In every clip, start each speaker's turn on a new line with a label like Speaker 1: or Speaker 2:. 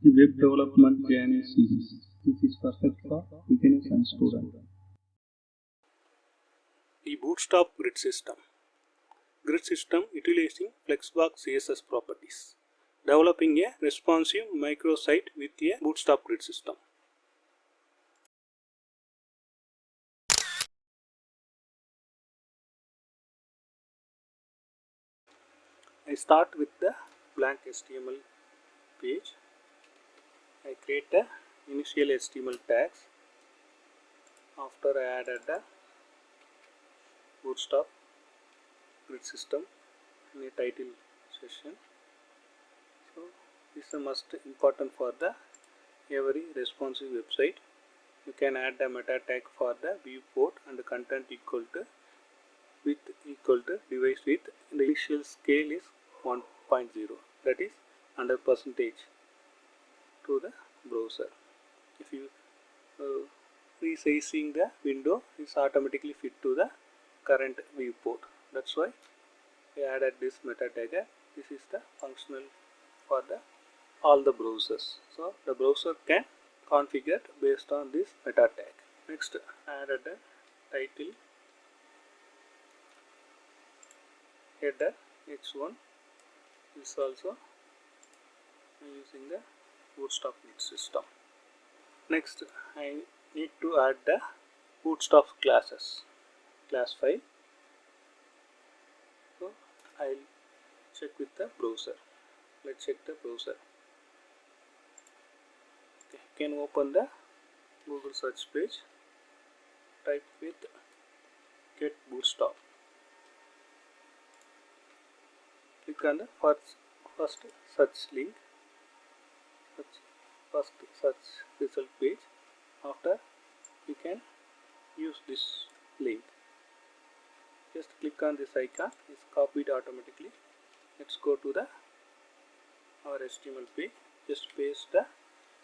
Speaker 1: The web development journey series. This is perfect for beginners and students.
Speaker 2: The Bootstrap grid system. Grid system utilizing Flexbox CSS properties. Developing a responsive microsite with a Bootstrap grid system. I start with the blank HTML page. I create the initial HTML tags. After I added the Bootstrap grid system in a title session. So this is a must important for the every responsive website. You can add the meta tag for the viewport and the content equal to device width. The initial scale is 1.0, that is 100% to the browser. If you resizing the window, is automatically fit to the current viewport. That's why we added this meta tag. This is the functional for the all the browsers. So the browser can configure based on this meta tag. Next, I added the title, header h1 is also using the Bootstrap grid system. Next, I need to add the Bootstrap classes, class file. So I'll check with the browser. Let's check the browser. Okay, you can open the Google search page. Type with get Bootstrap. Click on the first search link, first search result page. After, you can use this link. Just click on this icon, it's copied automatically. Let's go to the our HTML page. Just paste the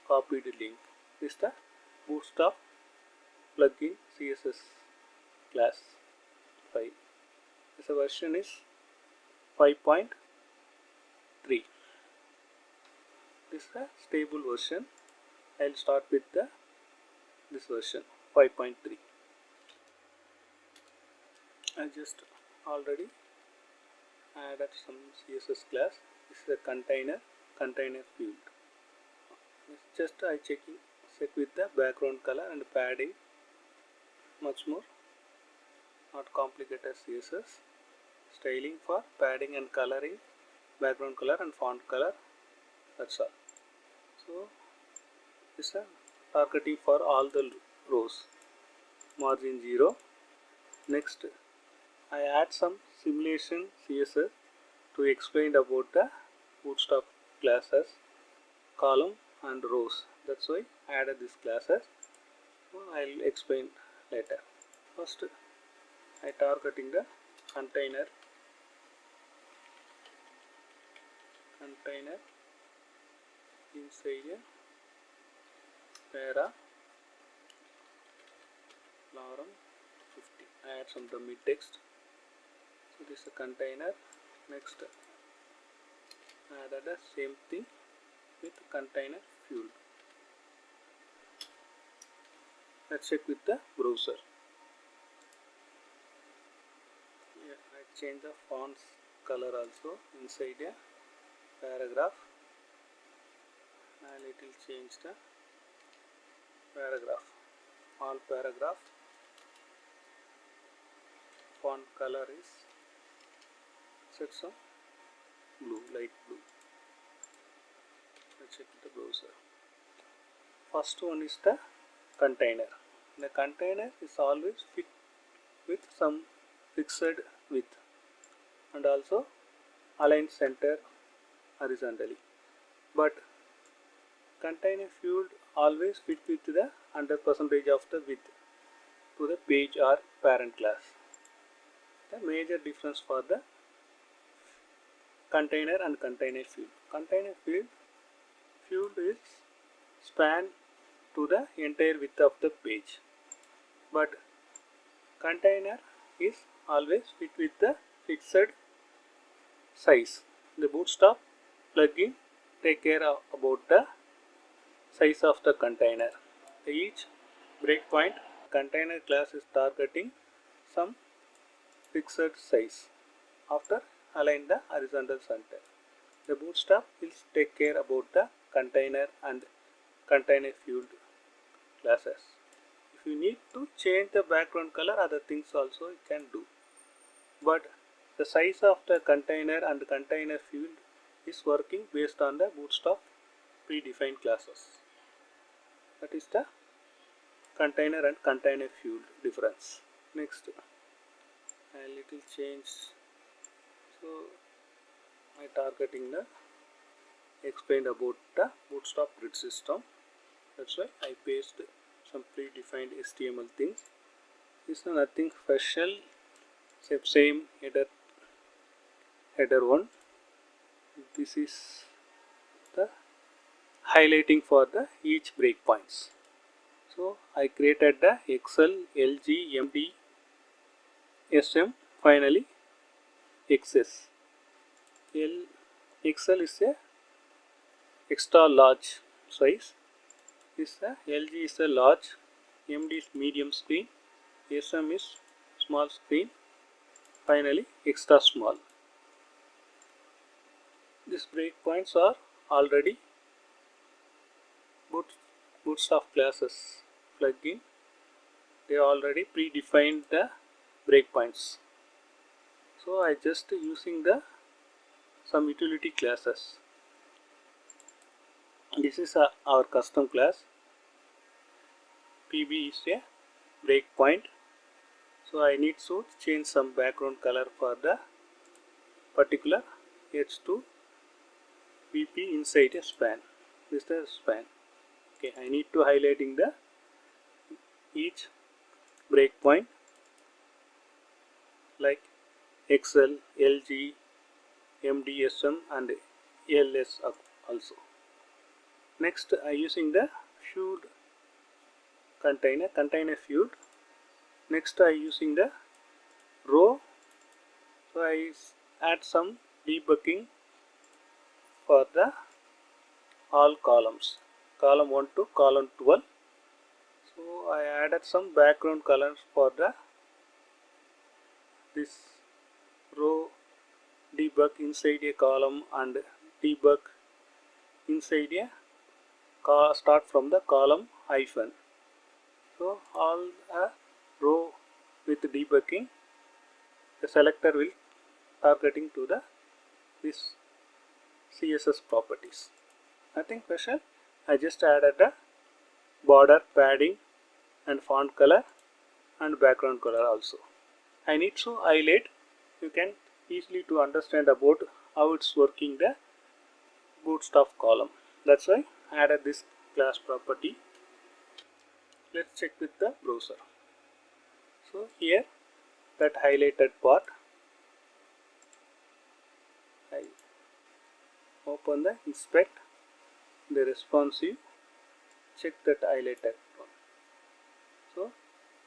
Speaker 2: copied link. This is the Bootstrap plugin CSS class file. This version is 5.3. This is a stable version. I'll start with this version 5.3. I just already added some CSS class. This is a container field. Just I check with the background color and padding. Much more, not complicated CSS. Styling for padding and coloring, background color and font color. That's all. So this is a targeting for all the rows. Margin 0. Next, I add some simulation CSS to explain about the Bootstrap classes, column and rows. That's why I added these classes. So I'll explain later. First, I targeting the container inside a para lorem 50. I add some dummy text. So this is a container. Next, I added the same thing with container field. Let's check with the browser. Yeah, I change the font's color also inside a paragraph. And it will change the paragraph. All paragraph font color is set some blue, light blue. Let's check the browser. First one is the container. The container is always fit with some fixed width and also align center horizontally. But container field always fit with the 100% of the width to the page or parent class. The major difference for the container and container field. Container field is span to the entire width of the page, but container is always fit with the fixed size. The Bootstrap plugin take care about the size of the container. Each breakpoint container class is targeting some fixed size after align the horizontal center. The Bootstrap will take care about the container and container field classes. If you need to change the background color, other things also you can do. But the size of the container and container field is working based on the Bootstrap predefined classes. That is the container and container field difference. Next, a little change. So I targeting the explained about the Bootstrap grid system. That's why I paste some predefined HTML things. This is nothing special except same header one. This is the highlighting for the each breakpoints. So I created the XL, LG, MD, SM, finally XS. XL is a extra large size. LG is a large, MD is medium screen, SM is small screen, finally extra small. These breakpoints are already Bootstrap classes plugin. They already predefined the breakpoints. So I just using the some utility classes. This is our custom class. PB is a breakpoint. So I need to change some background color for the particular H2 BP inside a span. This is the span. Okay, I need to highlighting the each breakpoint like XL, LG, MDSM and LS also. Next, I using the field container field. Next, I using the row. So I add some debugging for the all columns, column 1 to column 12. So I added some background colors for the this row debug inside a column and debug inside a start from the column hyphen. So all a row with debugging, the selector will targeting to the this CSS properties. Nothing special. I just added a border, padding and font color and background color also. I need to highlight. You can easily to understand about how it's working the Bootstrap column. That's why I added this class property. Let's check with the browser. So here that highlighted part, I open the inspect the responsive, check that highlighted one. So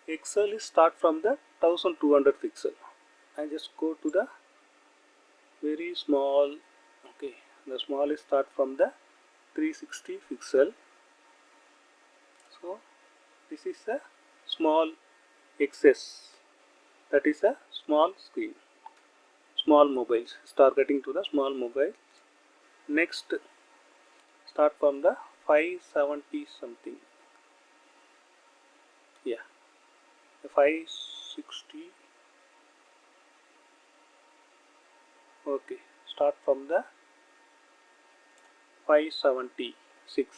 Speaker 2: XL is start from the 1200 pixel. I just go to the very small. Okay, the small is start from the 360 pixel. So this is a small XS, that is a small screen, small mobiles, is targeting to the small mobiles. Next, start from the 570 something. Yeah, the 560. Okay, start from the 576.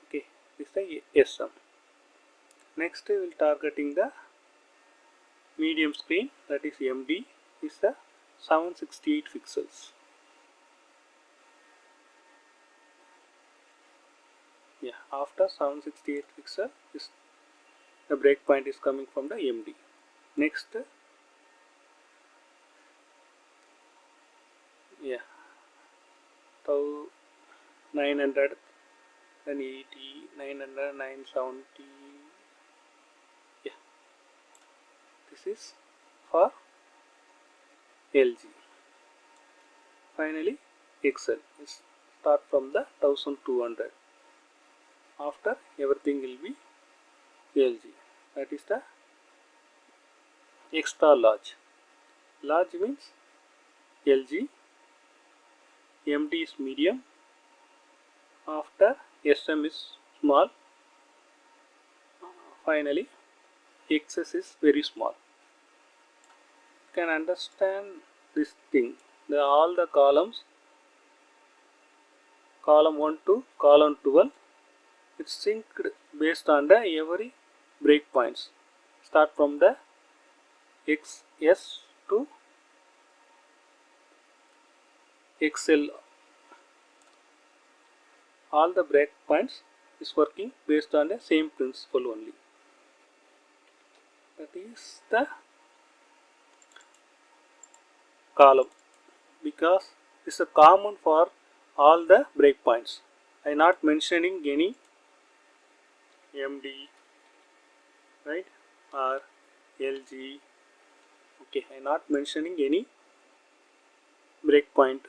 Speaker 2: Okay, this is the SM. Next, we will targeting the medium screen, that is MD, is the 768 pixels. Yeah, after 768 pixel, is the breakpoint is coming from the MD. Next, yeah, 900, then 80, 900, 970. Yeah, this is for LG. Finally, XL is start from the 1200. After everything will be LG. That is the extra large. Large means LG, MD is medium, after SM is small, finally XS is very small. You can understand this thing. All the columns, column 1 to column 12, it's synced based on the every breakpoints. Start from the XS to XL. All the breakpoints is working based on the same principle only. That is the column, because it's a common for all the breakpoints. I am not mentioning any MD, right, or LG. Okay, I am not mentioning any breakpoint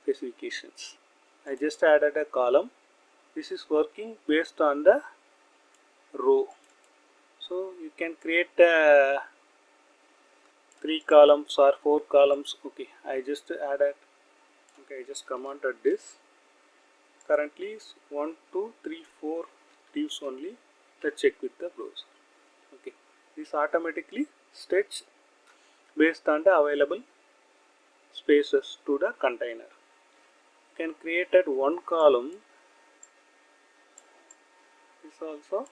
Speaker 2: specifications. I just added a column. This is working based on the row. So you can create 3 columns or 4 columns. Okay, I just added. Okay, I just commented this. Currently is 1, 2, 3, 4 divs only. Let's check with the browser. Okay, this automatically stretch based on the available spaces to the container. You can create at 1 column. This also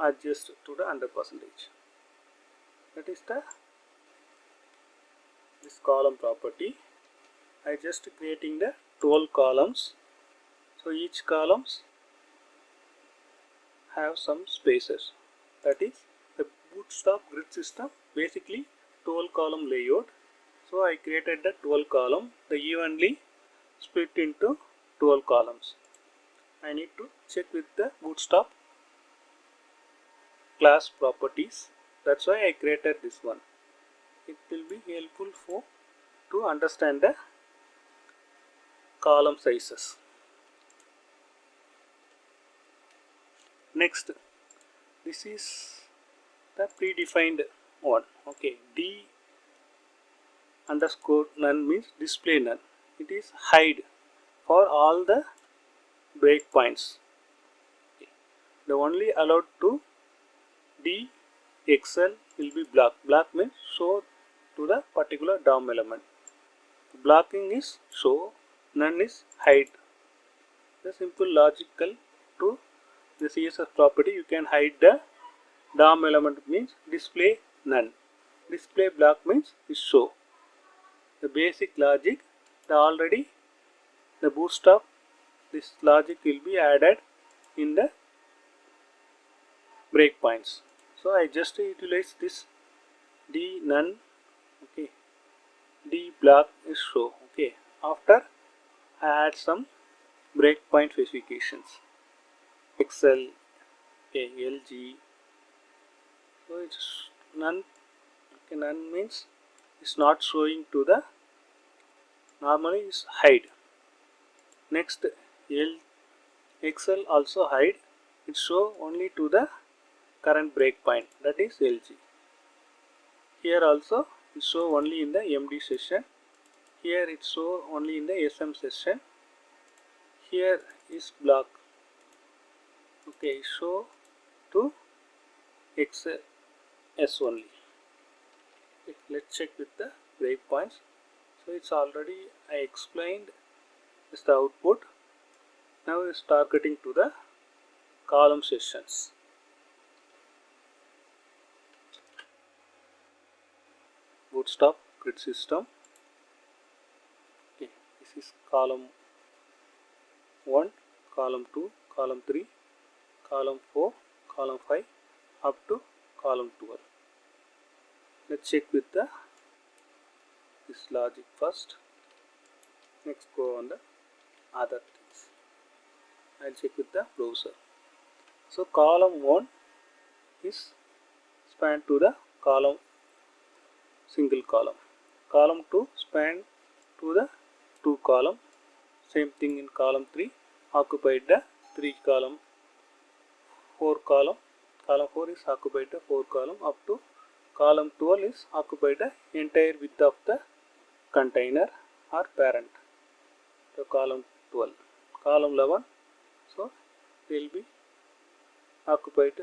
Speaker 2: adjust to the 100%. That is the this column property. I just creating the 12 columns. So each columns have some spaces. That is the Bootstrap grid system, basically 12 column layout. So I created the 12 column, the evenly split into 12 columns. I need to check with the Bootstrap class properties. That's why I created this one. It will be helpful to understand the column sizes. Next, this is the predefined one. Okay, D underscore none means display none. It is hide for all the breakpoints. Okay. The only allowed to D XL will be block. Block means show to the particular DOM element. Blocking is show, none is hide. The simple logical to the CSS property, you can hide the DOM element means display none. Display block means is show. The basic logic, the Bootstrap, this logic will be added in the breakpoints. So I just utilize this D none. Okay, D block is show. Okay, after I add some breakpoint specifications. XL, okay, LG. So it's none. Okay, none means it's not showing to the, normally is hide. Next, XL also hide. It show only to the current breakpoint, that is LG. Here also it show only in the MD session. Here it show only in the SM session. Here is block. Okay, show to XS only. Okay, let's check with the breakpoints. So it's already I explained is the output. Now it's targeting to the column sessions. Bootstrap grid system. Okay, this is column 1, column 2, column 3, column 4, column 5 up to column 12. Let's check with the this logic first. Next go on the other things. I'll check with the browser. So column 1 is span to the column single column. Column 2 span to the 2 column. Same thing in column 3. occupied the 3 column, 4 column. Column 4 is occupied the 4 column up to column 12 is occupied the entire width of the container or parent. So column 12, column 11, so will be occupied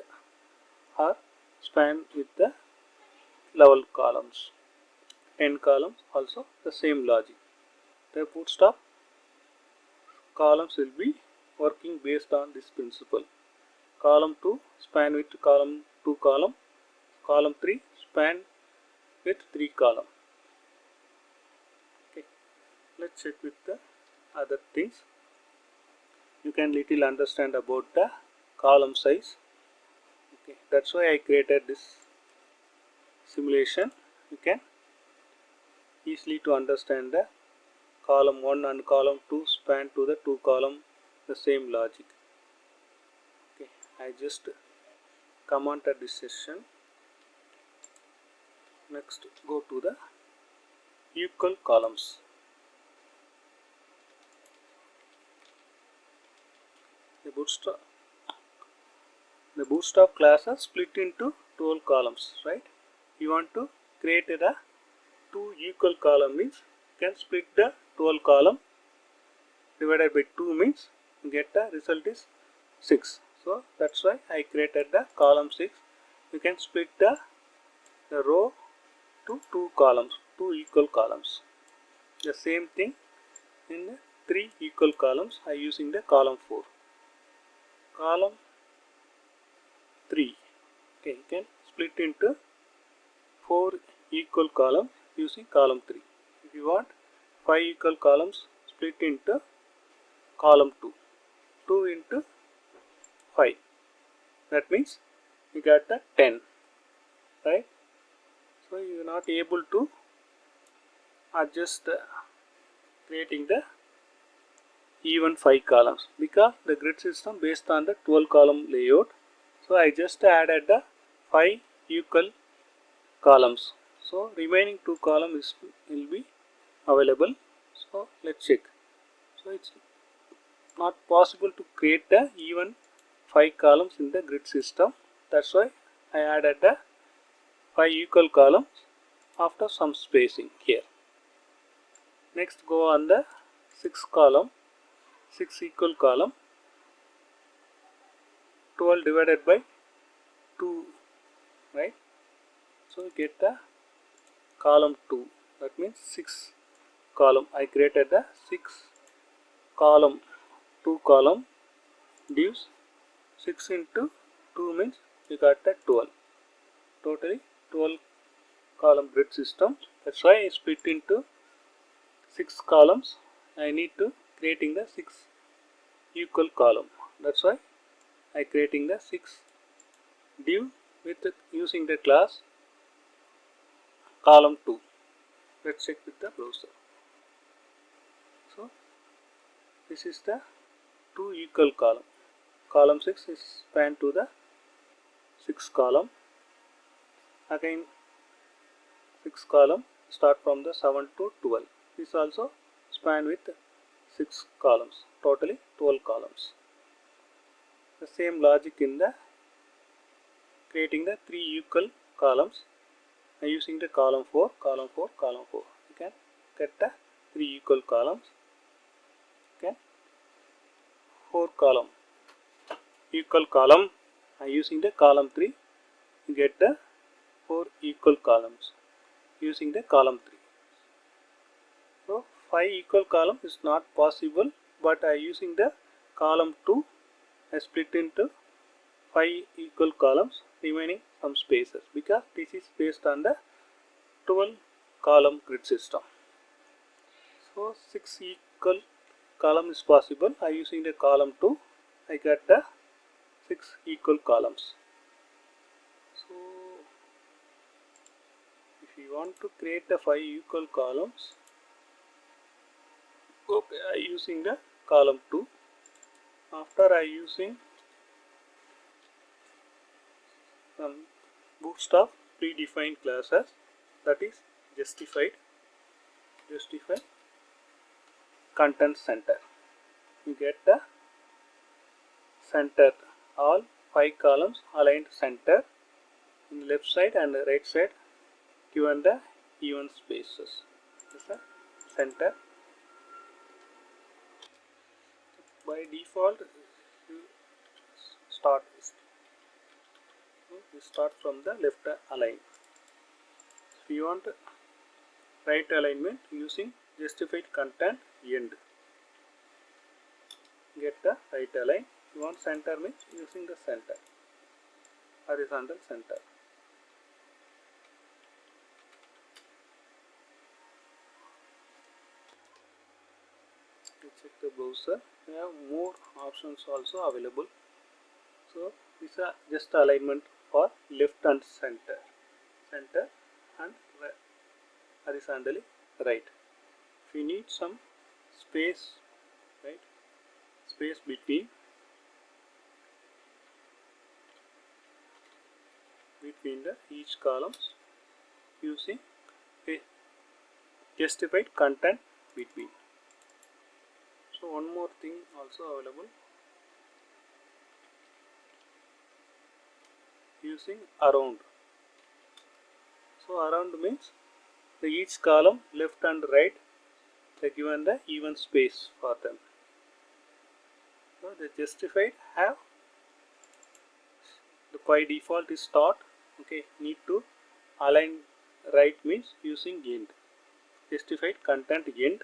Speaker 2: or span with the level columns. 10 columns also the same logic. The Bootstrap columns will be working based on this principle. Column 2 span with column 2 column, column 3 span with 3 column. Okay, let's check with the other things. You can little understand about the column size. Okay, that's why I created this simulation. You can easily to understand the column 1 and column 2 span to the 2 column, the same logic. Okay, I just commented this session. Next, go to the equal columns. The Bootstrap class are split into 12 columns, right? You want to create the 2 equal column means you can split the 12 column divided by 2 means get the result is 6. So that's why I created the column 6. You can split the row to 2 columns, 2 equal columns. The same thing in the 3 equal columns I using the column 4. Column 3. Okay, you can split into 4 equal columns using column 3. If you want 5 equal columns, split into column 2. 2 into 5. That means you got the 10. Right? So you are not able to adjust creating the even 5 columns because the grid system based on the 12 column layout. So I just added the 5 equal columns. So remaining 2 columns will be available. So let's check. So it's not possible to create the even 5 columns in the grid system. That's why I added the 5 equal columns after some spacing here. Next, go on the 6 column, 6 equal column, 12 divided by 2, right? So get the column 2, that means 6 column. I created the 6 column, 2 column gives 6 into 2 means you got the 12. Totally 12 column grid system. That's why I split into 6 columns. I need to creating the 6 equal column. That's why I creating the 6 div with using the class column 2. Let's check with the browser. So this is the 2 equal column. Column 6 is span to the 6 column. Again 6 column start from the 7 to 12. This also span with 6 columns. Totally 12 columns. The same logic in the creating the 3 equal columns and using the column 4, column 4, column 4. You can get the 3 equal columns. Okay. 4 column equal column and using the column 3 you get the 4 equal columns using the column 3. So 5 equal column is not possible, but I using the column 2 I split into 5 equal columns remaining some spaces because this is based on the 12 column grid system. So 6 equal column is possible. I using the column 2 I get the 6 equal columns. So if you want to create the 5 equal columns, okay, I using the column 2. After I using some Bootstrap predefined classes, that is justify content center. You get the center, all 5 columns aligned center in left side and right side given the even spaces. This is the center. By default you start from the left align. If you want right alignment using justified content end, get the right align. You want center means using the center, horizontal center. You check the browser, we have more options also available. So this is just alignment for left and center and horizontally right. If you need some space, right, space between the each columns using a justified content between. So one more thing also available, using around. So around means the each column left and right they given the even space for them. So the justified have the by default is start. Okay, need to align right means using end. Justified content end,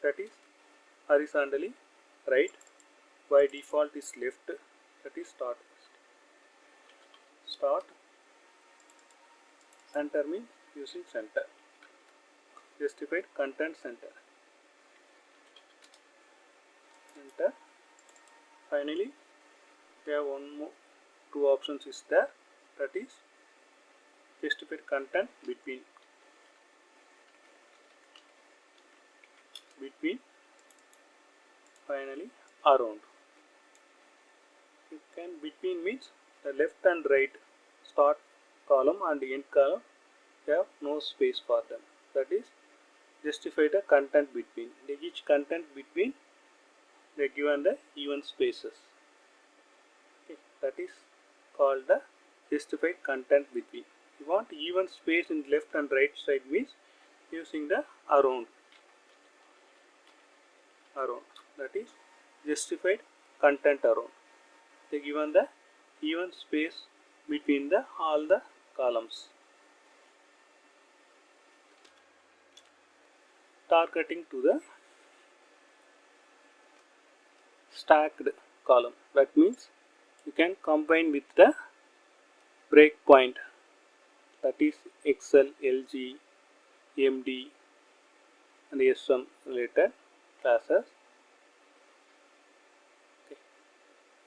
Speaker 2: that is horizontally right. By default is left, that is start. Center means using center. Justified content center. Finally we have two options is there, that is justified content between. Finally around. You can between means the left and right start column and end column they have no space for them, that is justified a content between. Each content between they given the even spaces. Okay, that is called the justified content between. You want even space in left and right side means using the around, that is justified content around. They given the even space between the all the columns. Targeting to the stacked column, that means you can combine with the breakpoint, that is Excel, LG, MD and SM related classes. Okay,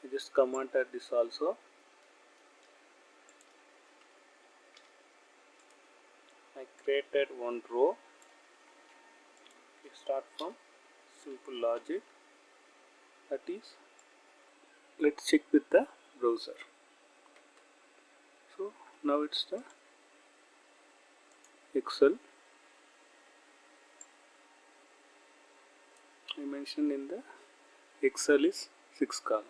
Speaker 2: I just commented this also. I created one row. We start from simple logic, that is let's check with the browser. So now it's the Excel. I mentioned in the Excel is 6 column.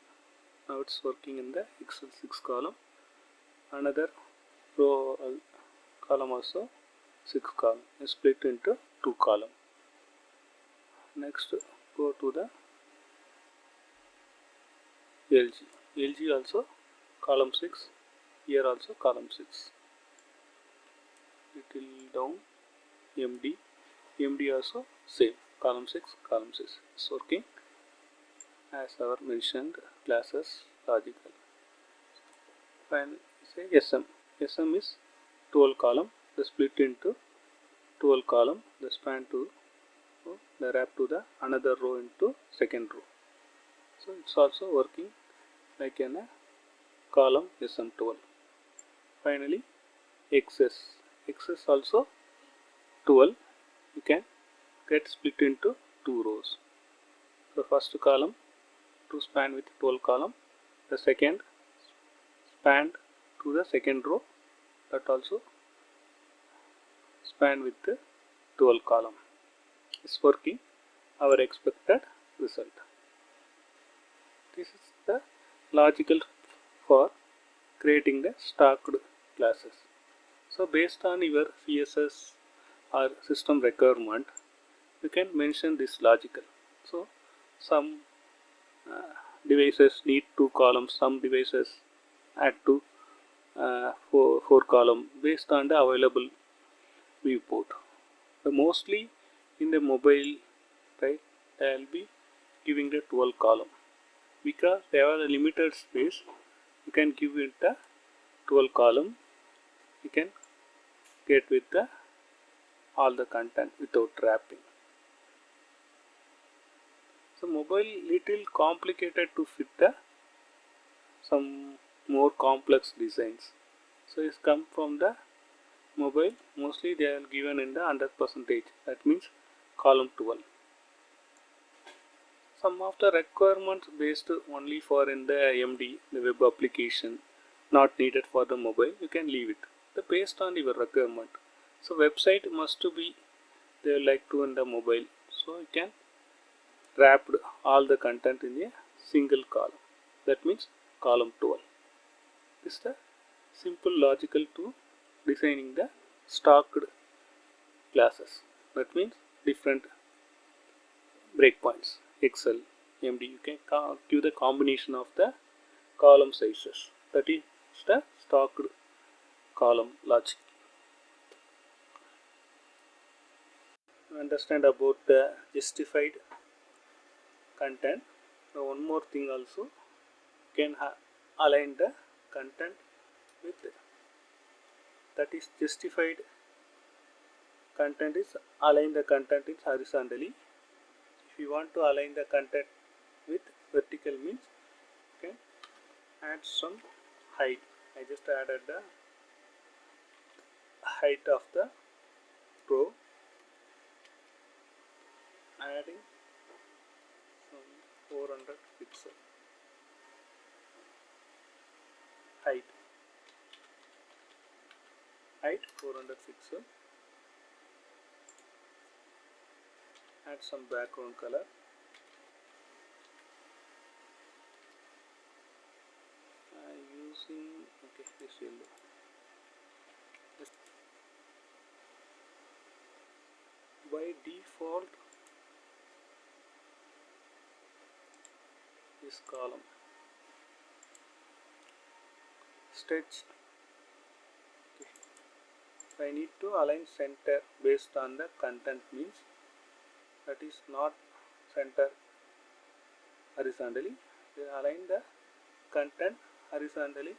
Speaker 2: Now it's working in the Excel 6 column. Another row column also 6 column is split into 2 column. Next go to the LG. LG also column 6. Here also column 6. Little down MD. MD also same column 6. It's working as our mentioned classes logical. Finally say SM. SM is 12 column. The split into 12 column. The span to the wrap to the another row into second row. So it's also working like in a column SM12. Finally XS. XS also 12. You can get split into 2 rows. The first column to span with 12 column. The second span to the second row, that also span with the 12 column. It's working our expected result. This is the logical for creating the stocked classes. So based on your CSS or system requirement, you can mention this logical. So some devices need 2 columns, some devices add to 4 column based on the available viewport. So mostly in the mobile, right, I will be giving the 12 column because they have a limited space. You can give it the 12 column. You can get with the all the content without wrapping. So mobile little complicated to fit the some more complex designs. So it's come from the mobile. Mostly they are given in the 100%. That means column 12. Some of the requirements based only for in the MD, the web application, not needed for the mobile. You can leave it. The based on your requirement. So website must to be they like to in the mobile. So you can wrap all the content in a single column. That means column 12. This is the simple logical to designing the stocked classes. That means different breakpoints. Excel, MD, you can give the combination of the column sizes. That is the stocked column logic. Understand about the justified content. Now one more thing also, can align the content with that is justified content is align the content is horizontally. If you want to align the content with vertical means you can add some height. I just added the height of the row, adding some 400 pixel height 400 pixel. Add some background color. Using this yellow. By default, this column stretch. If I need to align center based on the content means that is not center horizontally. They align the content horizontally,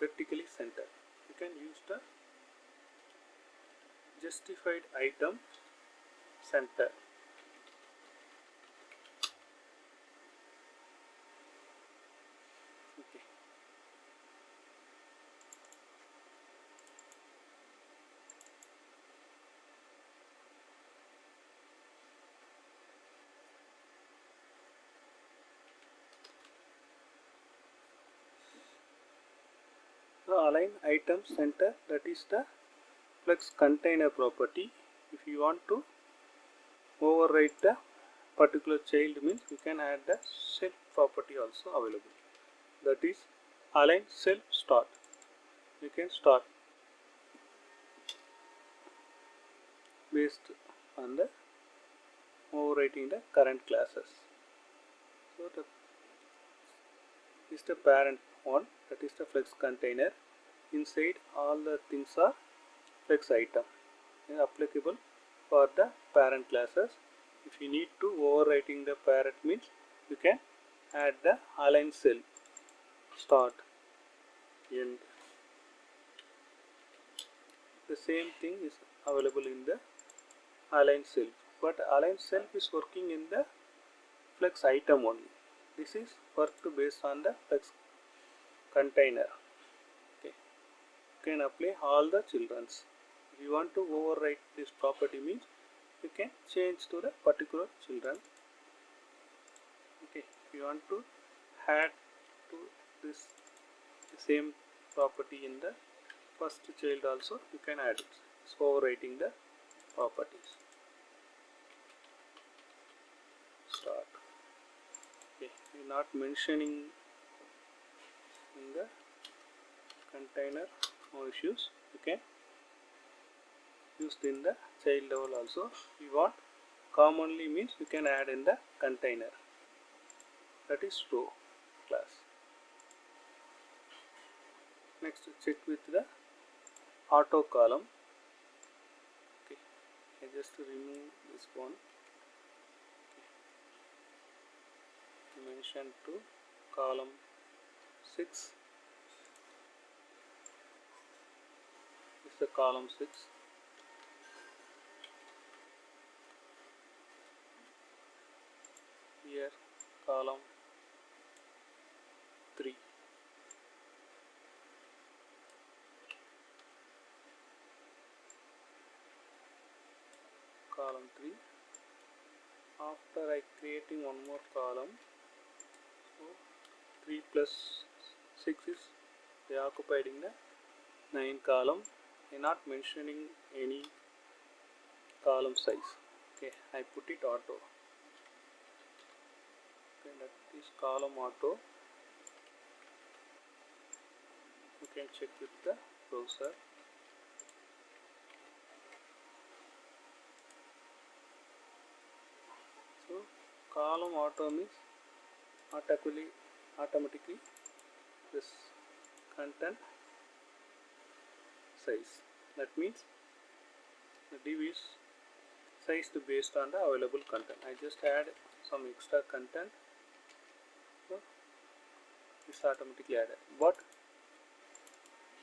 Speaker 2: vertically center. You can use the justified item center. Okay. So align item center, that is the flex container property. If you want to override the particular child means you can add the self property also available. That is align self start. You can start based on the overwriting the current classes. So the is the parent one, that is the flex container. Inside all the things are flex item applicable for the parent classes. If you need to overwriting the parent means you can add the align cell start end. The same thing is available in the align self, but align self is working in the flex item only. This is worked based on the flex container. Okay. You can apply all the children's. If you want to overwrite this property means you can change to the particular children. Okay. If you want to add to this same property in the first child also, you can add it. It's overwriting the properties. Start Okay, we're not mentioning in the container, no issues. You can use in the child level also. We want commonly means you can add in the container, that is row class. Next, check with the auto column. Okay, I just remove this one. Okay. Mention to column 6. This is the column 6. Here column 3. Column 3. After I creating one more column, so 3 plus 6 is they occupied in the 9 column. I am not mentioning any column size. Okay, I put it auto. Okay, that is column auto. You can check with the browser. So column auto means automatically this content size. That means the div is sized based on the available content. I just add some extra content, so it's automatically added. But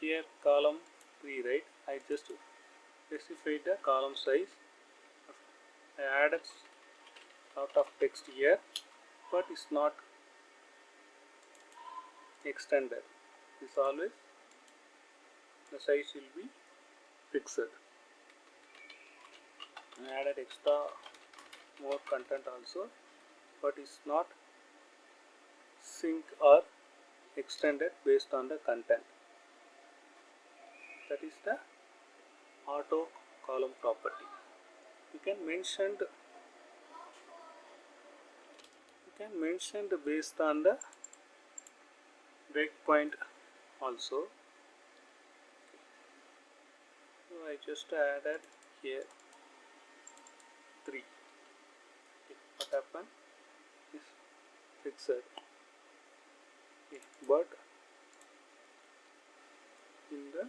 Speaker 2: here column 3, right? I just specified the column size. I added lot of text here, but it's not extended. It's always the size will be fixed. I added extra more content also, but it's not sync or extended based on the content. That is the auto column property. You can mention the based on the breakpoint also. So I just added here 3. Okay, what happened is fixed. Okay, but in the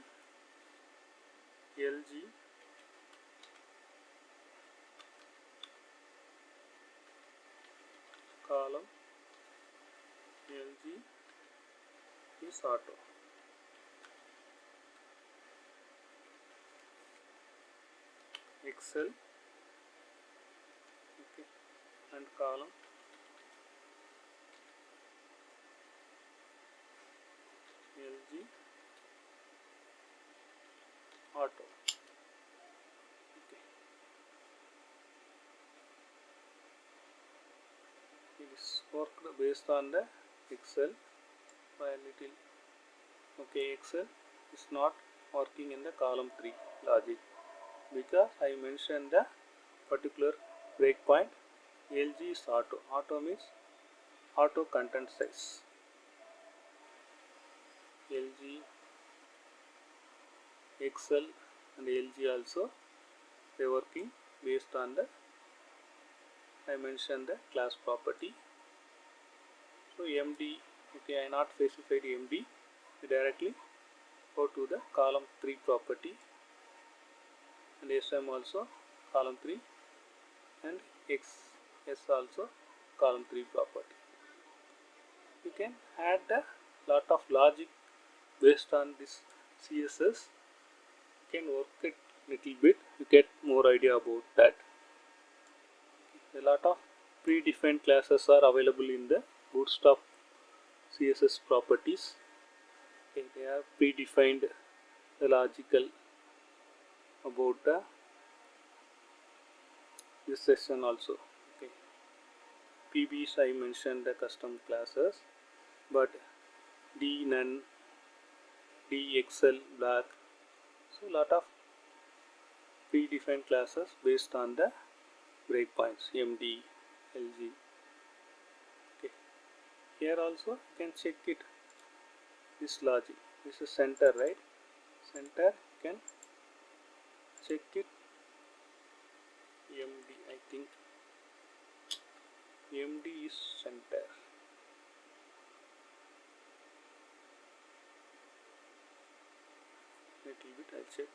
Speaker 2: LG column, LG is auto. Excel, okay, and column LG auto. Okay, it is worked based on the Excel. By little, okay, Excel is not working in the column 3 logic because I mentioned the particular breakpoint. LG is auto. Auto means auto content size. LG, Excel and LG also they working based on the I mentioned the class property. So MD, okay, I not specified MD. We directly go to the column 3 property and SM also column 3 and XS also column 3 property. You can add a lot of logic based on this CSS. You can work it little bit, you get more idea about that. A lot of predefined classes are available in the Bootstrap CSS properties. Okay, they are predefined the logical about this section also. Okay, PBs I mentioned the custom classes, but D none, D Excel black, so lot of predefined classes based on the breakpoints MD, LG. Okay, here also you can check it, this logic, this is center, right? Center, you can check it, MD, I think MD is center. Little bit I'll check.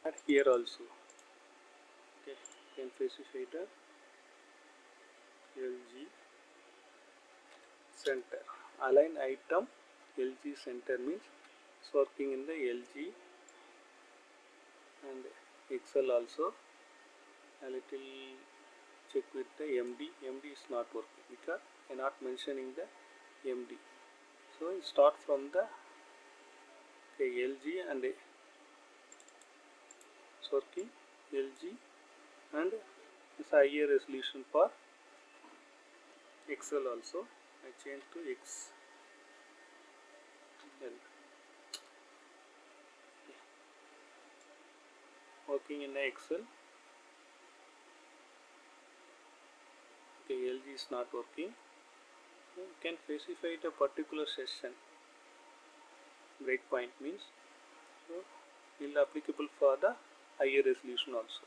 Speaker 2: And here also, okay, you can specify the LG center. Align item LG center means it's working in the LG, and Excel also. A little check with the MD. MD is not working because I am not mentioning the MD. So you start from the LG and it's working LG, and it's higher resolution for Excel also. I change to XL. Working in Excel. Okay, LG is not working. You can specify the particular session. Breakpoint means so will applicable for the higher resolution also.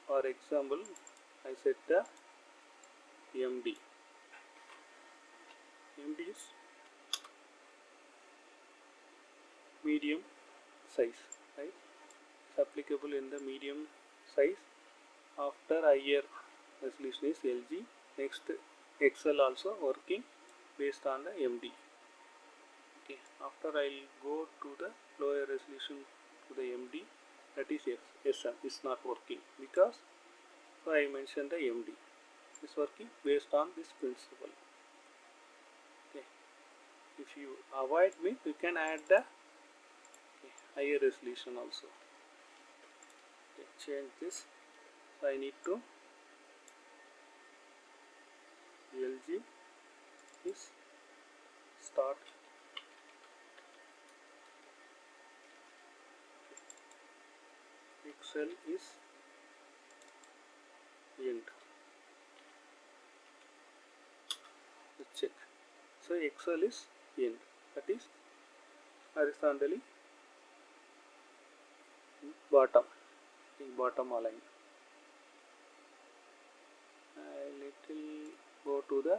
Speaker 2: For example, I set the MD. MD is medium size, right? It's applicable in the medium size. After higher resolution is LG. Next, Excel also working based on the MD. Okay. After I'll go to the lower resolution to the MD, that is SM is not working because so I mentioned the MD is working based on this principle. Okay. If you avoid me, you can add the higher resolution also. Okay. Change this. So I need to LG is start, Excel is end. Let's check. So Excel is end, that is horizontally bottom align. I little go to the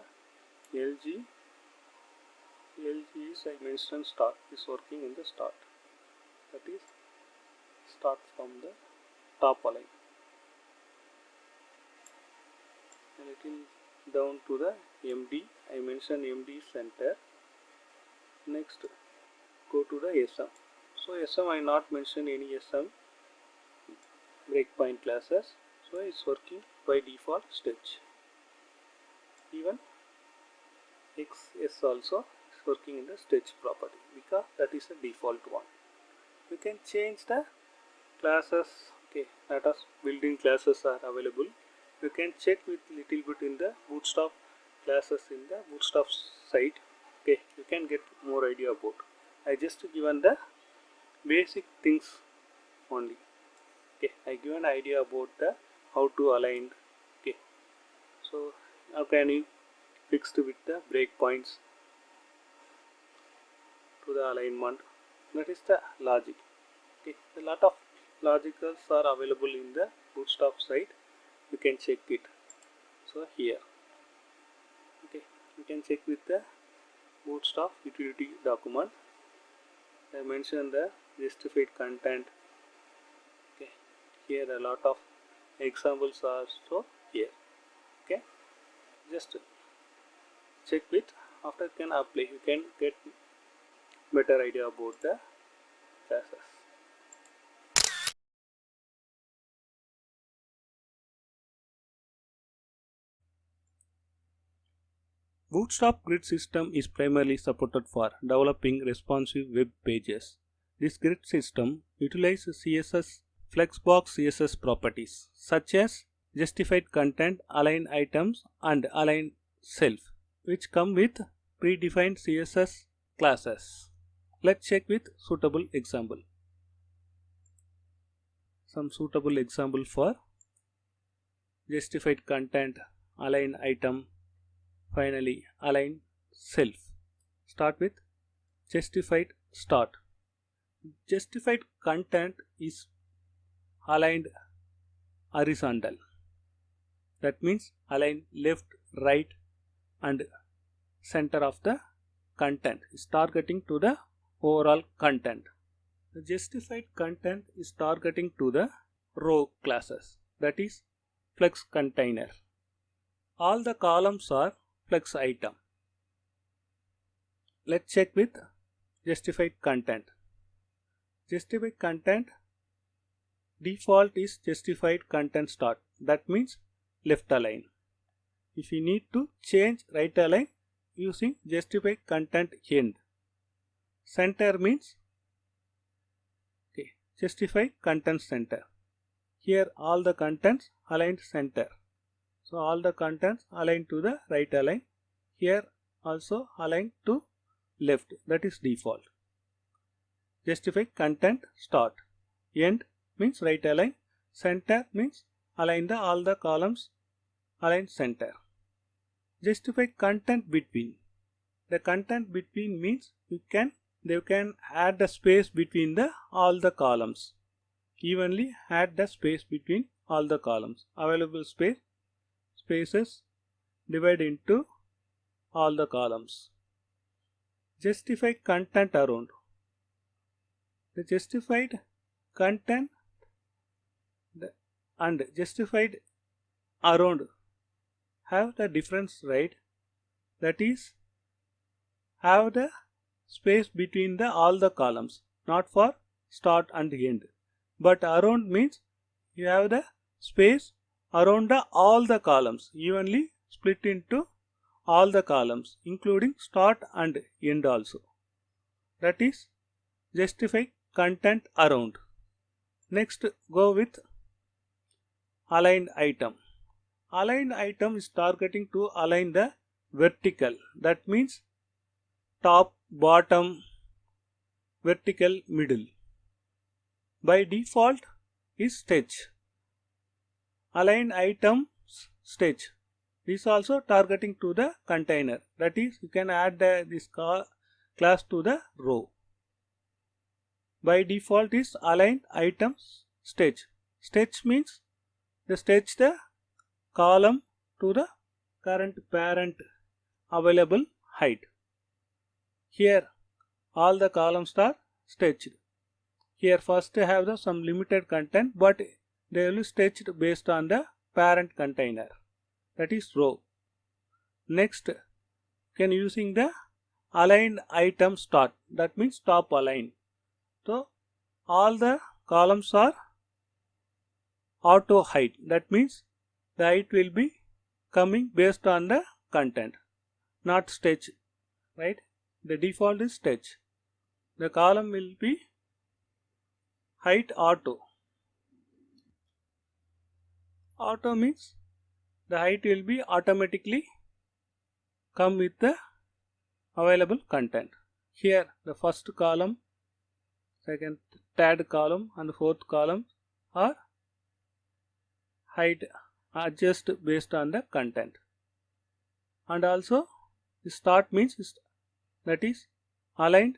Speaker 2: LG. LG is I mentioned start is working in the start, that is start from the top align. A little down to the MD. I mentioned MD center. Next, go to the SM. So SM I not mention any SM breakpoint classes. So it's working by default stitch. Even XS also is working in the stitch property because that is the default one. You can change the classes. Okay, that is built-in classes are available. You can check with little bit in the Bootstrap classes in the Bootstrap site. Okay, you can get more idea about. I just given the basic things only. Okay, I give an idea about the how to align. Okay, so how can you fixed with the breakpoints to the alignment? That is the logic. Okay, a lot of logicals are available in the Bootstrap site. You can check it. So here, okay, you can check with the Bootstrap utility document. I mentioned the justified content. Okay, here a lot of examples are also here. Okay, just check with, after you can apply, you can get better idea about the classes. Bootstrap grid system is primarily supported for developing responsive web pages. This grid system utilizes CSS Flexbox CSS properties such as justified content, align items, and align self, which come with predefined CSS classes. Let's check with suitable example. Some suitable example for justified content, align item, finally align self. Start with justified start. Justified content is aligned horizontal. That means align left, right and center of the content is targeting to the overall content. The justified content is targeting to the row classes, that is flex container. All the columns are flex item. Let's check with justified content. Justified content default is justified content start. That means left align. If you need to change right align using justified content end. Center means justified content center. Here all the contents aligned center. So all the contents aligned to the right align. Here also aligned to left, that is default. Justified content start. End means right align. Center means align all the columns align center. Justified content between. The content between means you can add the space between all the columns. Evenly add the space between all the columns. Available spaces divide into all the columns. Justified content around. The justified content and justified around have the difference, right? That is, have the space between all the columns, not for start and end. But around means you have the space around all the columns, evenly split into all the columns, including start and end also. That is justified content around. Next, go with aligned item. Aligned item is targeting to align the vertical. That means top, bottom, vertical, middle. By default is stitch. Align items stitch. This also targeting to the container. That is, you can add this class to the row. By default is align items stitch. Stitch means the stitch the column to the current parent available height. Here all the columns are stitched. Here first have some limited content, but they will be stitched based on the parent container, that is row. Next, can using the aligned item start, that means top align. So all the columns are auto height, that means the height will be coming based on the content, not stitch, right? The default is stitch. The column will be height auto. Auto means the height will be automatically come with the available content. Here the first column, second, third column and fourth column are height adjust based on the content. And also start means that is aligned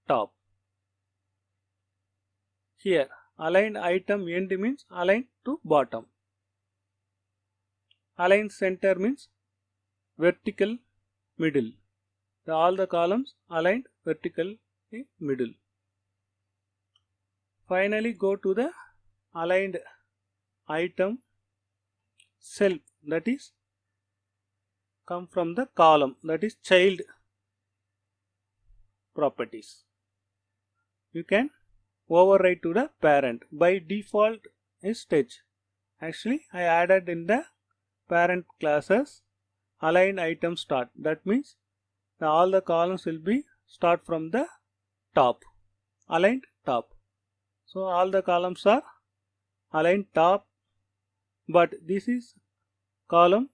Speaker 2: top. Here aligned item end means aligned to bottom. Aligned center means vertical middle. All the columns aligned vertical middle. Finally go to the aligned item self, that is come from the column, that is child properties. You can override to the parent. By default is stitch. Actually I added in the parent classes align item start. That means all the columns will be start from the top, aligned top. So all the columns are aligned top, but this is column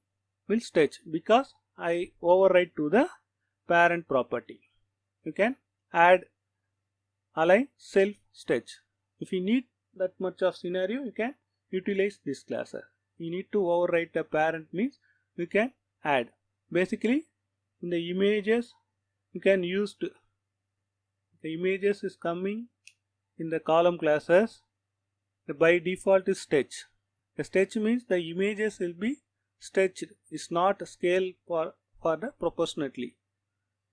Speaker 2: will stitch because I override to the parent property. You can add align self stitch. If you need that much of scenario, you can utilize this class. you need to overwrite the parent means you can add. Basically in the images you can use the images is coming in the column classes. By default is stretch. The stretch means the images will be stretched, is not scale for the proportionately.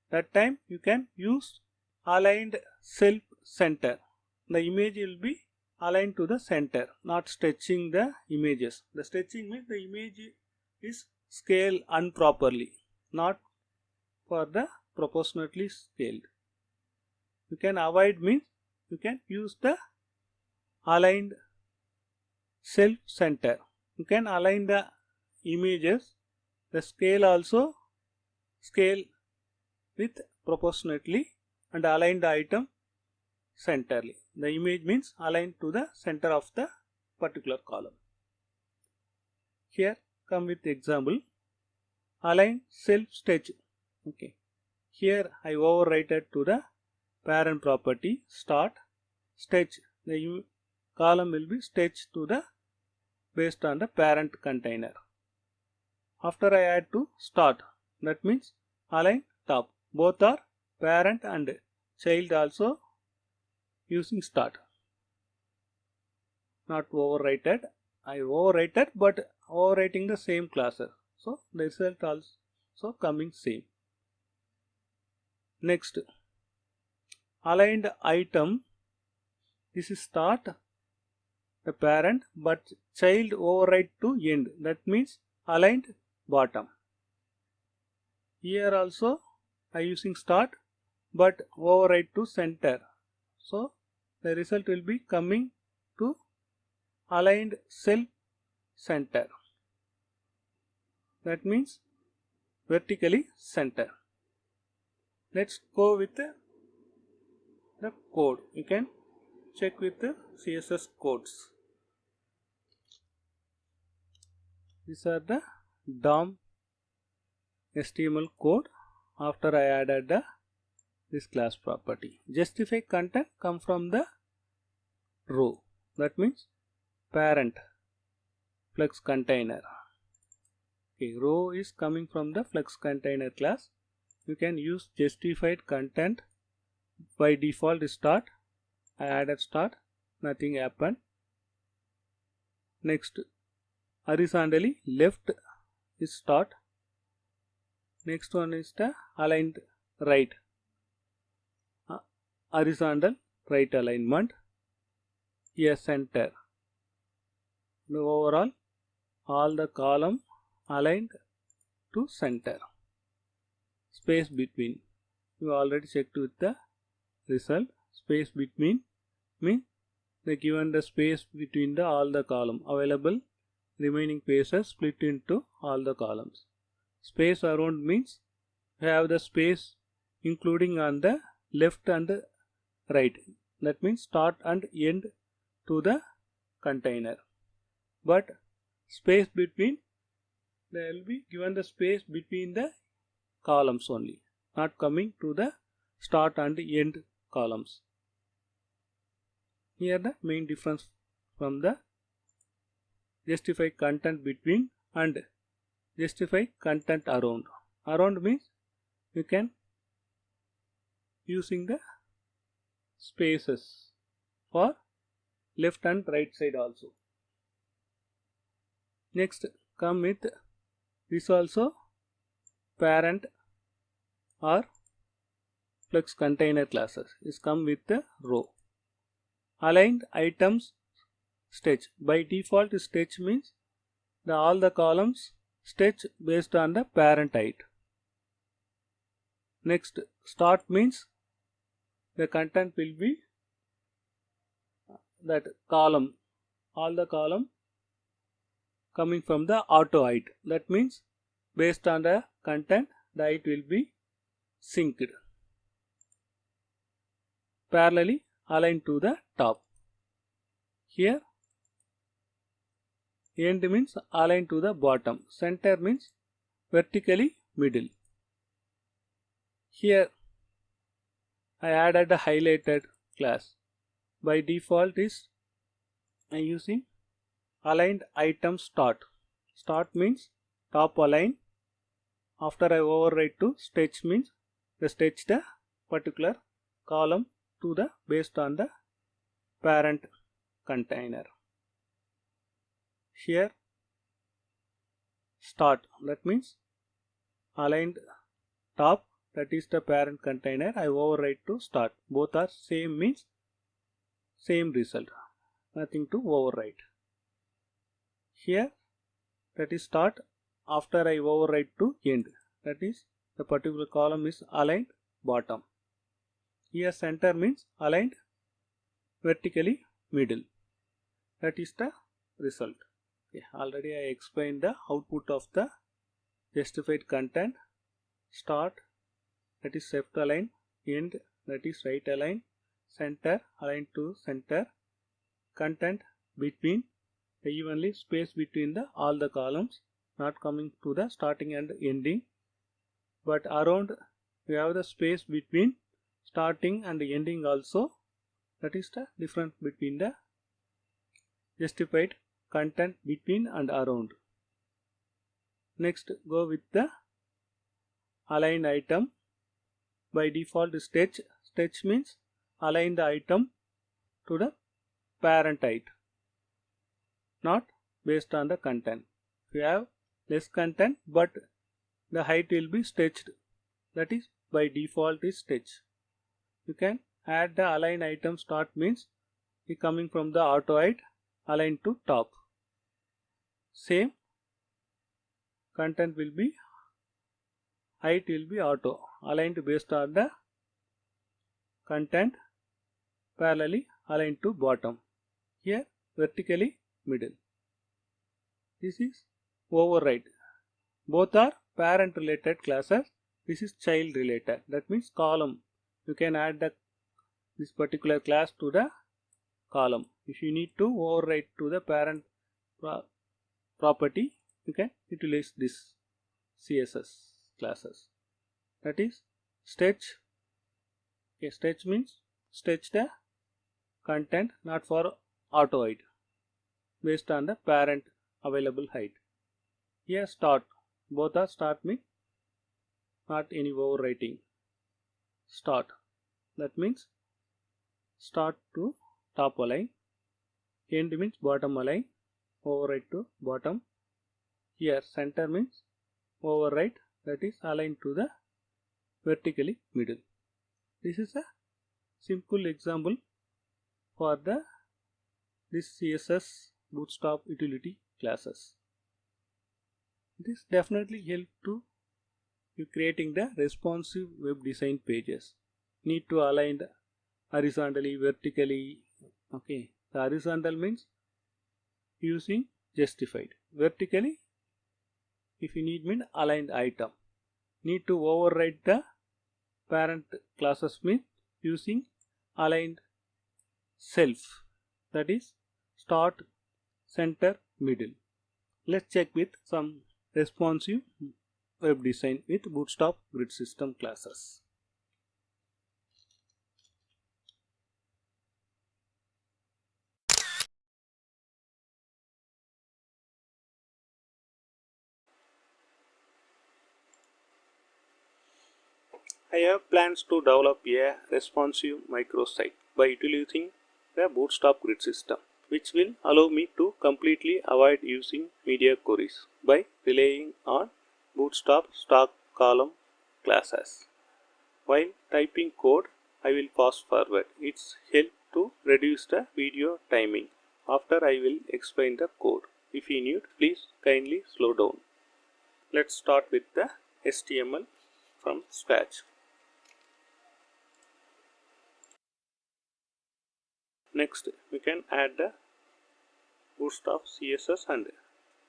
Speaker 2: That time you can use aligned self center. The image will be aligned to the center, not stretching the images. The stretching means the image is scaled improperly, not for the proportionately scaled. You can avoid means you can use the aligned self center. You can align the images, the scale also scale with proportionately and align the item centrally. The image means aligned to the center of the particular column. Here come with example. Align self stretch. Okay. Here I overwrite to the parent property start stretch. The column will be stretched to the based on the parent container. After I add to start, that means align top. Both are parent and child also using start. Not overwritten. I overwritten but overwriting the same classes. So the result also coming same. Next, aligned item. This is start the parent but child overwrite to end. That means aligned bottom. Here also I using start but overwrite to center. So the result will be coming to aligned self center. That means vertically center. Let's go with the code. You can check with the CSS codes. These are the DOM HTML code after I added this class property. Justify content come from the row. That means parent flex container. Okay, row is coming from the flex container class. You can use justified content. By default start. I added start. Nothing happened. Next, horizontally left is start. Next one is the aligned right. Horizontal right alignment. Here center. The overall all the column aligned to center. Space between. You already checked with the result. Space between means they given the space between the all the column available. Remaining spaces split into all the columns. Space around means you have the space including on the left and right. That means start and end to the container. But space between, there will be given the space between the columns only, not coming to the start and end columns. Here the main difference from the justify content between and justify content around. Around means you can using the spaces for left and right side also. Next, come with this also parent or flex container classes is come with the row. Aligned items stretch. By default stretch means all the columns stretch based on the parent height. Next, start means the content will be that column, all the column coming from the auto height. That means based on the content the height will be synced. Parallelly aligned to the top. Here end means aligned to the bottom. Center means vertically middle. Here I added a highlighted class. By default is I using aligned item start. start means top align. After I overwrite to sketch means the sketch the particular column to the based on the parent container. Here start, that means aligned top, that is the parent container. I overwrite to start. Both are same means same result. Nothing to overwrite. Here that is start. After I overwrite to end, that is the particular column is aligned bottom. Here center means aligned vertically middle. That is the result. Okay, already I explained the output of the justified content. Start, that is left align, end, that is right align, center align to center, content between, evenly space between the all the columns, not coming to the starting and ending, but around we have the space between starting and ending also. That is the difference between the justified content between and around. Next go with the align item. By default sketch means align the item to the parent height, not based on the content. If you have less content but the height will be sketched, that is by default is sketch. You can add the align item. Start means it coming from the auto height, align to top. Same content will be, height will be auto, aligned based on the content, parallelly aligned to bottom. Here vertically middle. This is override. Both are parent related classes. This is child related. That means column. You can add this particular class to the column. If you need to override to the parent property, you can utilize this CSS classes. That is sketch. Okay, sketch means sketch the content not for auto height, based on the parent available height. Here start, both are start means not any overwriting. Start, that means start to top align, end means bottom align, overwrite to bottom. Here center means overwrite, that is aligned to the vertically middle. This is a simple example for this CSS Bootstrap utility classes. This definitely help to you creating the responsive web design pages. Need to align horizontally, vertically. Okay, the horizontal means using justified. Vertically, if you need mean aligned item. Need to override the parent classes means using aligned self. That is start, center, middle. Let's check with some responsive web design with Bootstrap grid system classes. I have plans to develop a responsive microsite by utilizing the Bootstrap grid system, which will allow me to completely avoid using media queries by relying on Bootstrap stock column classes. While typing code, I will fast forward. It's help to reduce the video timing. After I will explain the code. If you need, please kindly slow down. Let's start with the HTML from scratch. Next, we can add the Bootstrap CSS and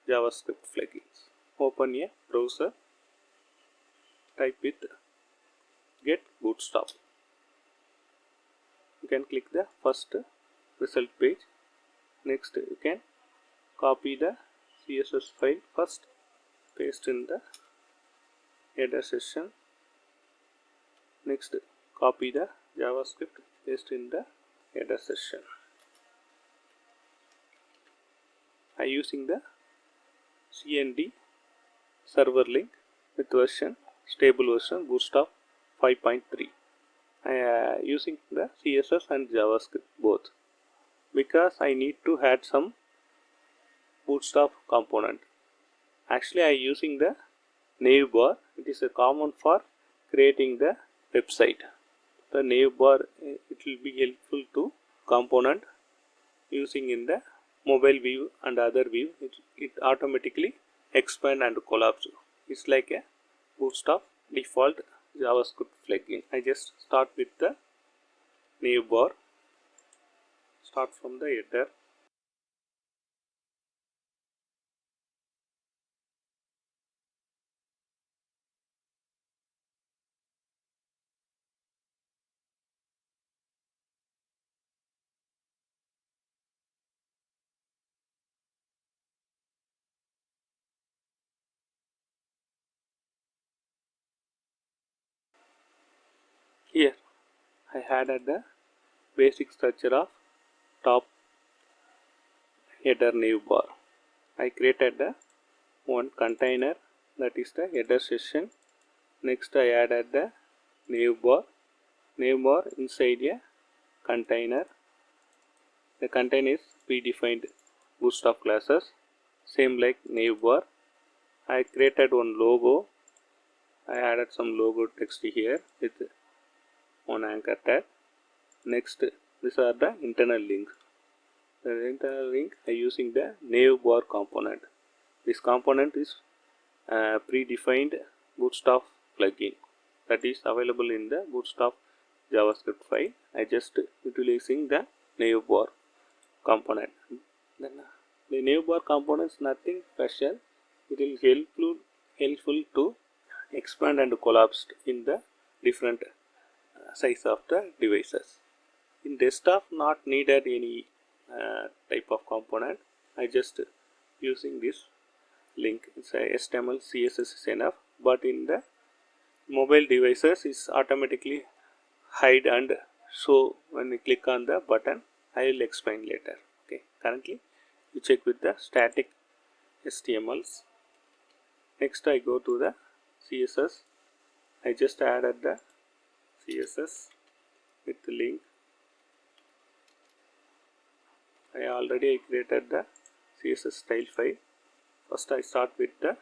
Speaker 2: JavaScript plugins. Open a browser, type with get Bootstrap. You can click the first result page. Next, you can copy the CSS file first, paste in the header section. Next, copy the JavaScript, paste in the header section. I using the CND server link with version stable version Bootstrap 5.3. I am using the CSS and JavaScript both because I need to add some Bootstrap component. Actually, I am using the navbar. It is a common for creating the website. The navbar, it will be helpful to component using in the mobile view and other view. It automatically expand and collapse. It's like a Bootstrap default JavaScript plugin. I just start with the navbar. Start from the header. Here I added the basic structure of top header navbar. I created the one container, that is the header session. Next I added the navbar inside a container. The container is predefined Bootstrap classes, same like navbar. I created one logo. I added some logo text here with one anchor tag. Next, these are the internal links. The internal link I using the navbar component. This component is predefined Bootstrap plugin that is available in the Bootstrap JavaScript file. I just utilizing the navbar component. Then the navbar component is nothing special. It will helpful to expand and collapse in the different size of the devices. In desktop, not needed any type of component. I just using this link. It's a HTML CSS is enough, but in the mobile devices is automatically hide and show when we click on the button. I will explain later. Okay, currently you check with the static HTMLs. Next I go to the CSS. I just added the CSS with the link. I already created the CSS style file. First I start with the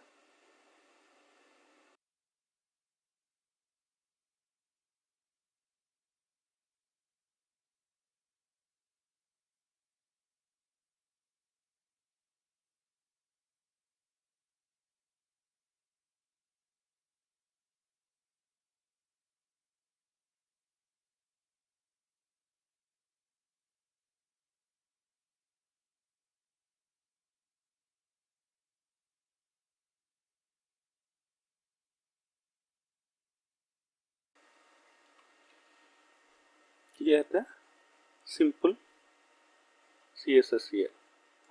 Speaker 2: here the simple CSS here.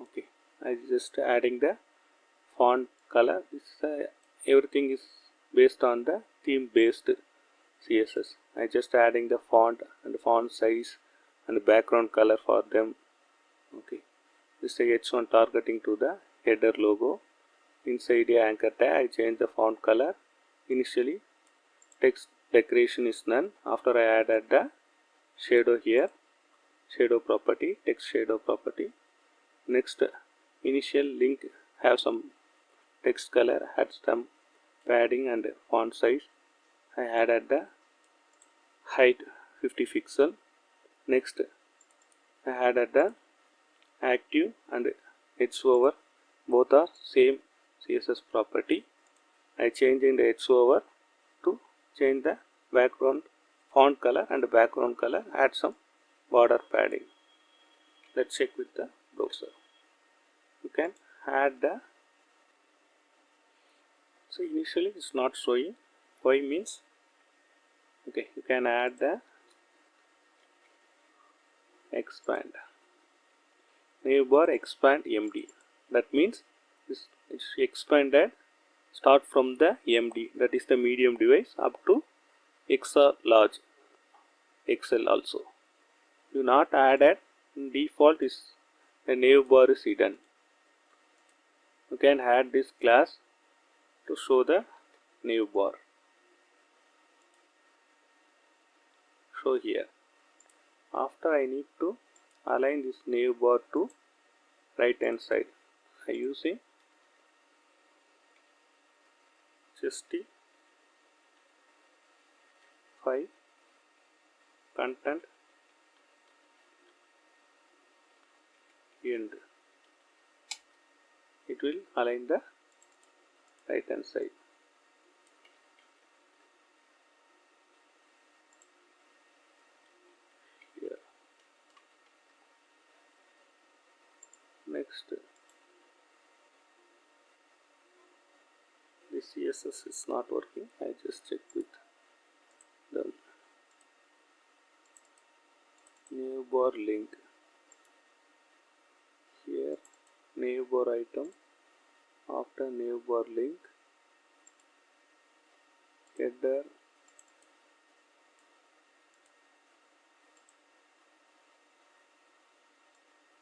Speaker 2: Okay, I just adding the font color. Everything is based on the theme based CSS. I just adding the font and the font size and the background color for them. Okay, this is H1 targeting to the header logo. Inside the anchor tag I change the font color. Initially text decoration is none. After I added the shadow here, shadow property, text shadow property. Next, initial link have some text color, had some padding and font size. I added the height 50 pixel. Next, I added the active and H over, both are same CSS property. I change in the H over to change the background font color and background color, add some border padding. Let's check with the browser. You can add the, so initially it's not showing. Why means, okay, you can add the expand, navbar expand MD. That means it's expanded, start from the MD, that is the medium device, up to extra large XL also. Do not add it. Default is the navbar is hidden. you can add this class to show the new bar. Show here. After I need to align this new bar to right hand side. I using justify content end. It will align the right hand side. Here. Next, this CSS is not working. I just check with the new bar link. Here, new bar item. After new bar link, header,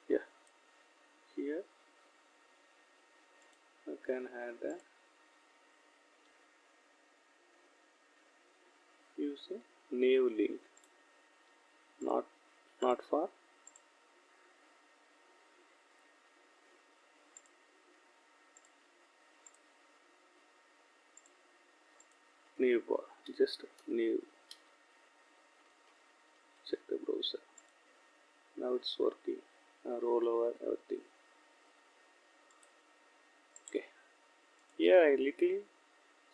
Speaker 2: yeah, here I can add a using new link, not for new bar, just new. Check the browser. Now it's working. Roll over everything. Okay. Here I little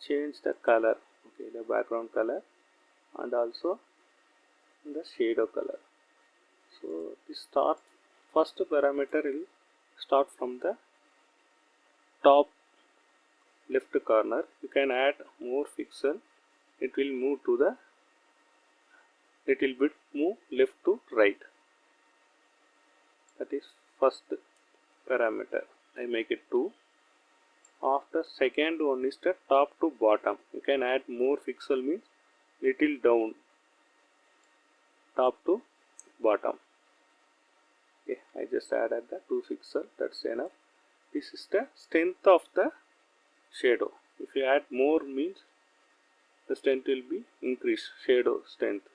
Speaker 2: change the color. Okay, the background color and also the shadow color. So this first parameter will start from the top left corner. You can add more pixel. It will move to the little bit move left to right. That is first parameter. I make it 2. After second one is the top to bottom. You can add more pixel means little down, top to bottom. Okay, I just added the 2 pixel. That's enough. This is the strength of the shadow. If you add more means the strength will be increased. Shadow strength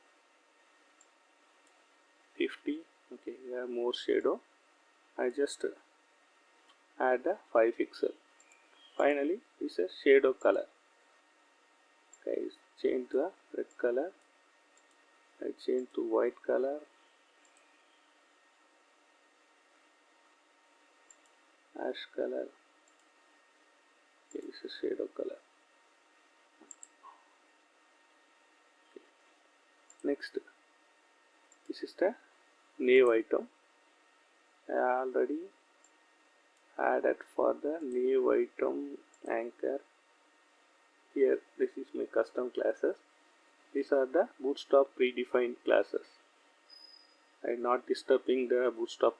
Speaker 2: 50. Okay, we have more shadow. I just add a 5 pixel. Finally, this is a shadow color. Okay, change to a red color. I change to white color. Ash color. Okay, this is shadow color. Okay. Next, this is the new item. I already added for the new item anchor. Here, this is my custom classes. These are the Bootstrap predefined classes. I am not disturbing the Bootstrap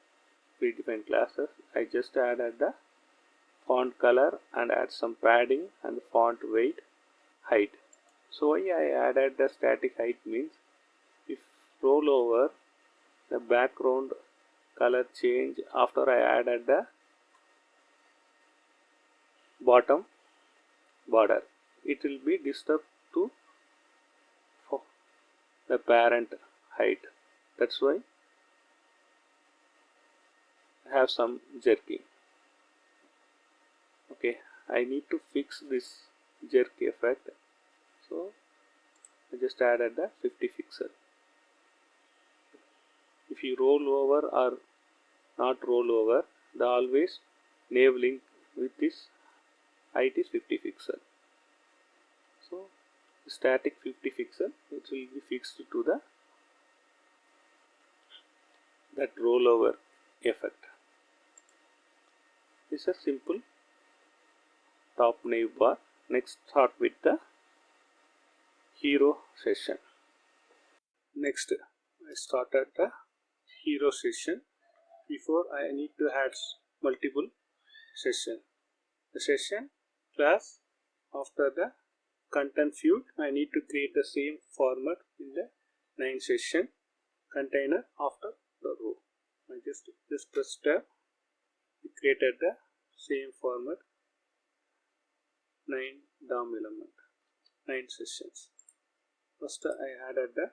Speaker 2: predefined classes. I just added the font color and add some padding and font weight, height. So why I added the static height means if roll over the background color change after I added the bottom border, it will be disturbed to the parent height. That's why I have some jerking. Okay, I need to fix this jerk effect, so I just added the 50 pixel. If you roll over or not roll over, the always nav link with this height is 50 pixel. So static 50 pixel, it will be fixed to the that rollover effect. This is a simple top nav bar. Next, start with the hero session. Next, I started the hero session. Before I need to add multiple session. The session class after the content field, I need to create the same format in the 9 session container after the row. I just press tab. We created the same format 9 DOM element, 9 sessions. First I added the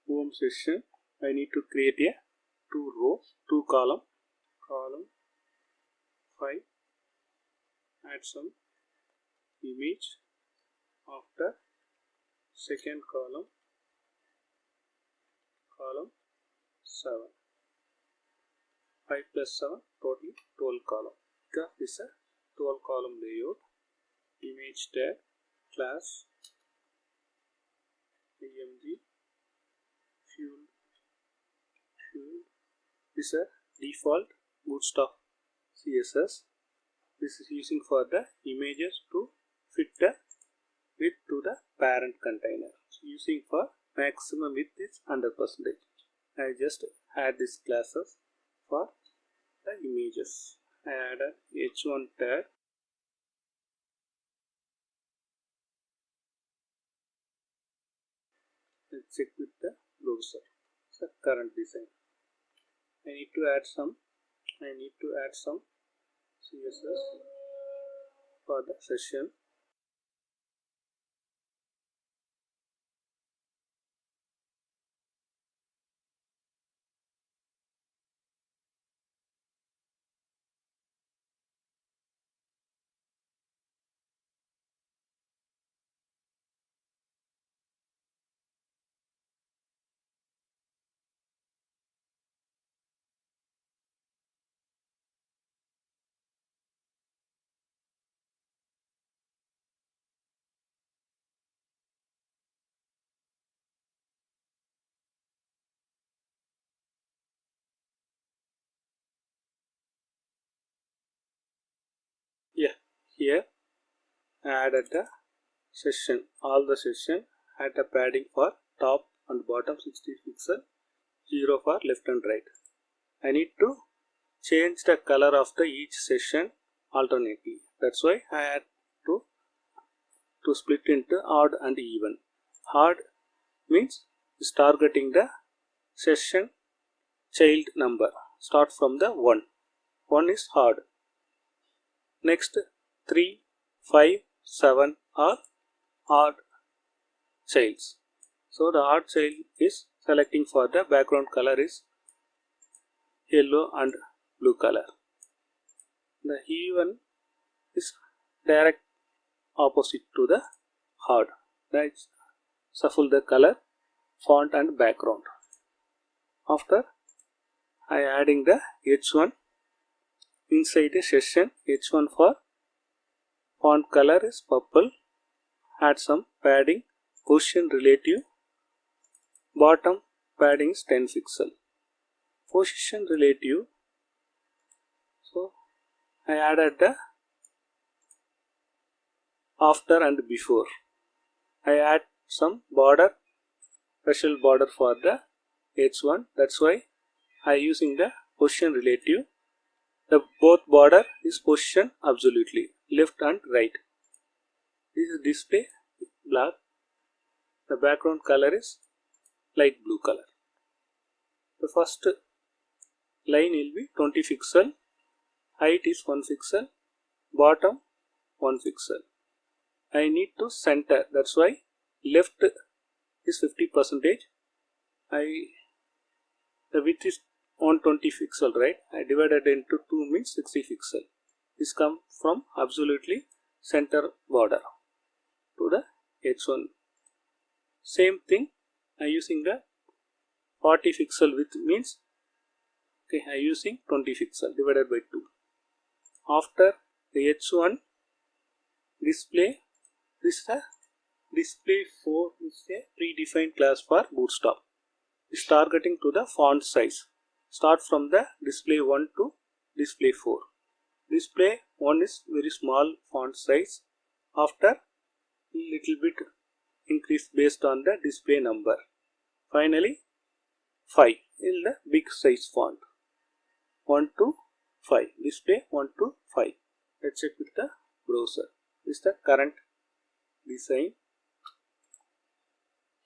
Speaker 2: home session. I need to create a 2 row, 2 column, column 5, add some image. After second column, column 7, 5 plus 7, total 12 column. This is a 12 column layout. Image tag, class, img, fuel. This is a default Bootstrap CSS. This is using for the images to fit the width to the parent container. Using for maximum width is 100%. I just add these classes for the images. I add a h1 tag. Let's check with the browser. It's the current design. I need to add some CSS for the session. Yeah, here I added the session, all the session, add a padding for top and bottom 60 pixel, 0 for left and right. I need to change the color of the each session alternately. That's why I had to split into odd and even. Odd means is targeting the session child number. Start from the 1. 1 is odd. Next 3, 5, 7 are odd childs. So the odd child is selecting for the background color is yellow and blue color. The even is direct opposite to the odd. Let's shuffle the color, font and background. After I adding the h1 inside the session. H1 for font color is purple. Add some padding, position relative, bottom padding is 10 pixel. Position relative, so I added the after and before. I add some border, special border for the h1. That's why I using the position relative. The both border is position absolutely, left and right. This is display black. The background color is light blue color. The first line will be 20 pixel, height is 1 pixel, bottom 1 pixel. I need to center, that's why left is 50%. The width is 120 pixel, right? I divided into 2 means 60 pixel. This come from absolutely center border to the h1. Same thing I using the 40 pixel width means I using 20 pixel divided by 2. After the h1 display, this is a display 4 is a predefined class for Bootstrap. Is targeting to the font size. Start from the display 1 to display 4. Display 1 is very small font size. After little bit increase based on the display number. Finally 5 in the big size font. 1 to 5. Display 1 to 5. Let's check with the browser. This is the current design.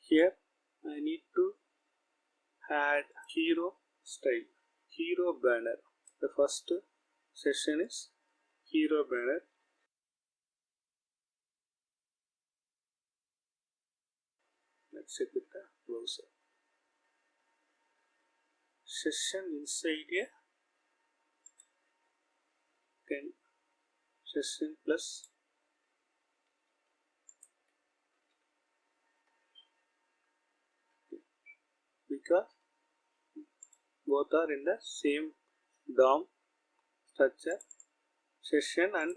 Speaker 2: Here I need to add hero style, hero banner. The first session is hero banner. Let's check with the browser. Session inside a session plus because both are in the same DOM structure, session and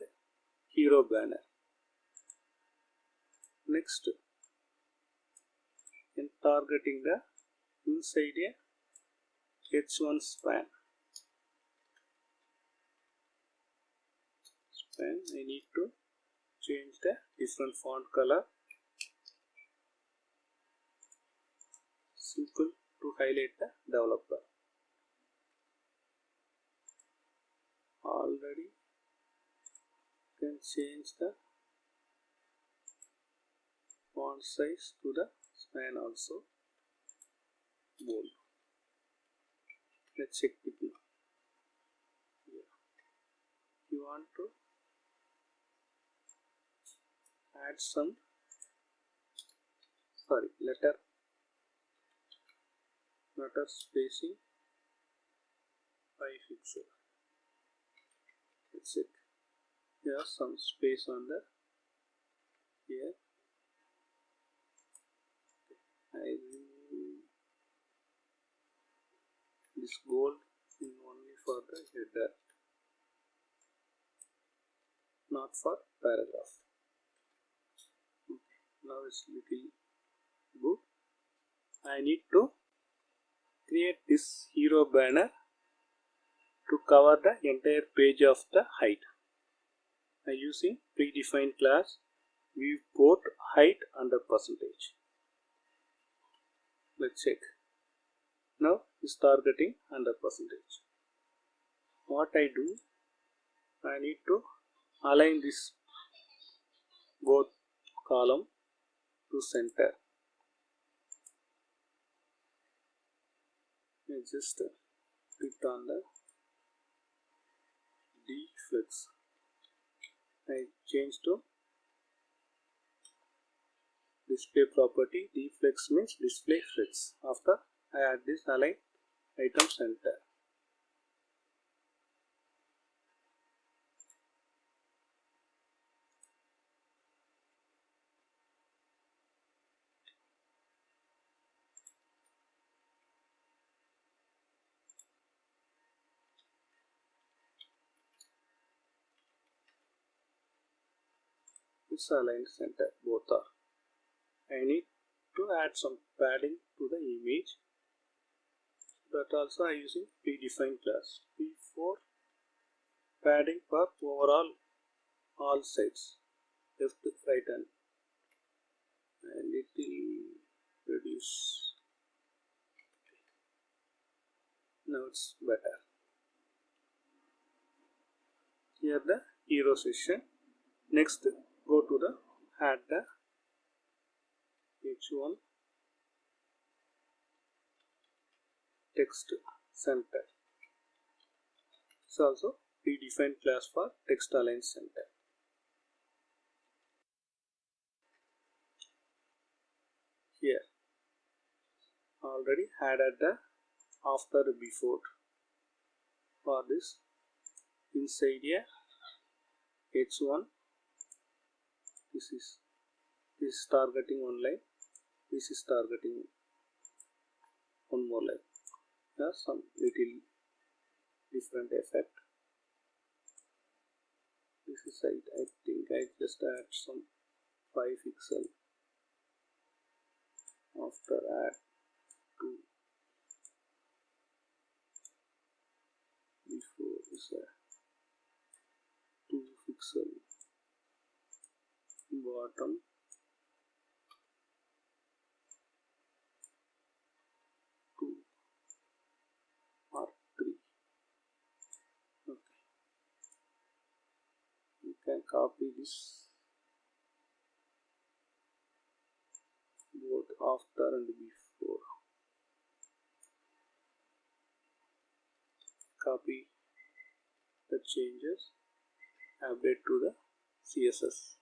Speaker 2: hero banner. Next, in targeting the inside a H1 span, I need to change the different font color. Simple to highlight the developer. Already can change the font size to the span also bold. Let's check it now. Yeah. You want to add some letter spacing 5 pixel. Let's check. Here some space on the here. I remove this gold in only for the header, not for paragraph. Okay. Now it's little good. I need to create this hero banner to cover the entire page of the height. I using predefined class viewport height under percentage. Let's check. Now is targeting under percentage. What I do, I need to align this both column to center. I just click on the deflex. I change to display property. Deflex means display flex. After I add this align item center. It's aligned center, both are. I need to add some padding to the image. That also I using predefined class. P4 padding for overall all sides, left, right hand. And it will reduce. Now it's better. Here the hero session. Next, go to the add the H1 text center. It's also predefined class for text align center. Here already added the after before for this inside a H1. This is targeting one line. This is targeting one more line. There's some little different effect. This is I think I just add some 5 pixel. After add 2 before is a 2 pixel bottom. Or 3. Okay. You can copy this both after and before. Copy the changes, update to the CSS.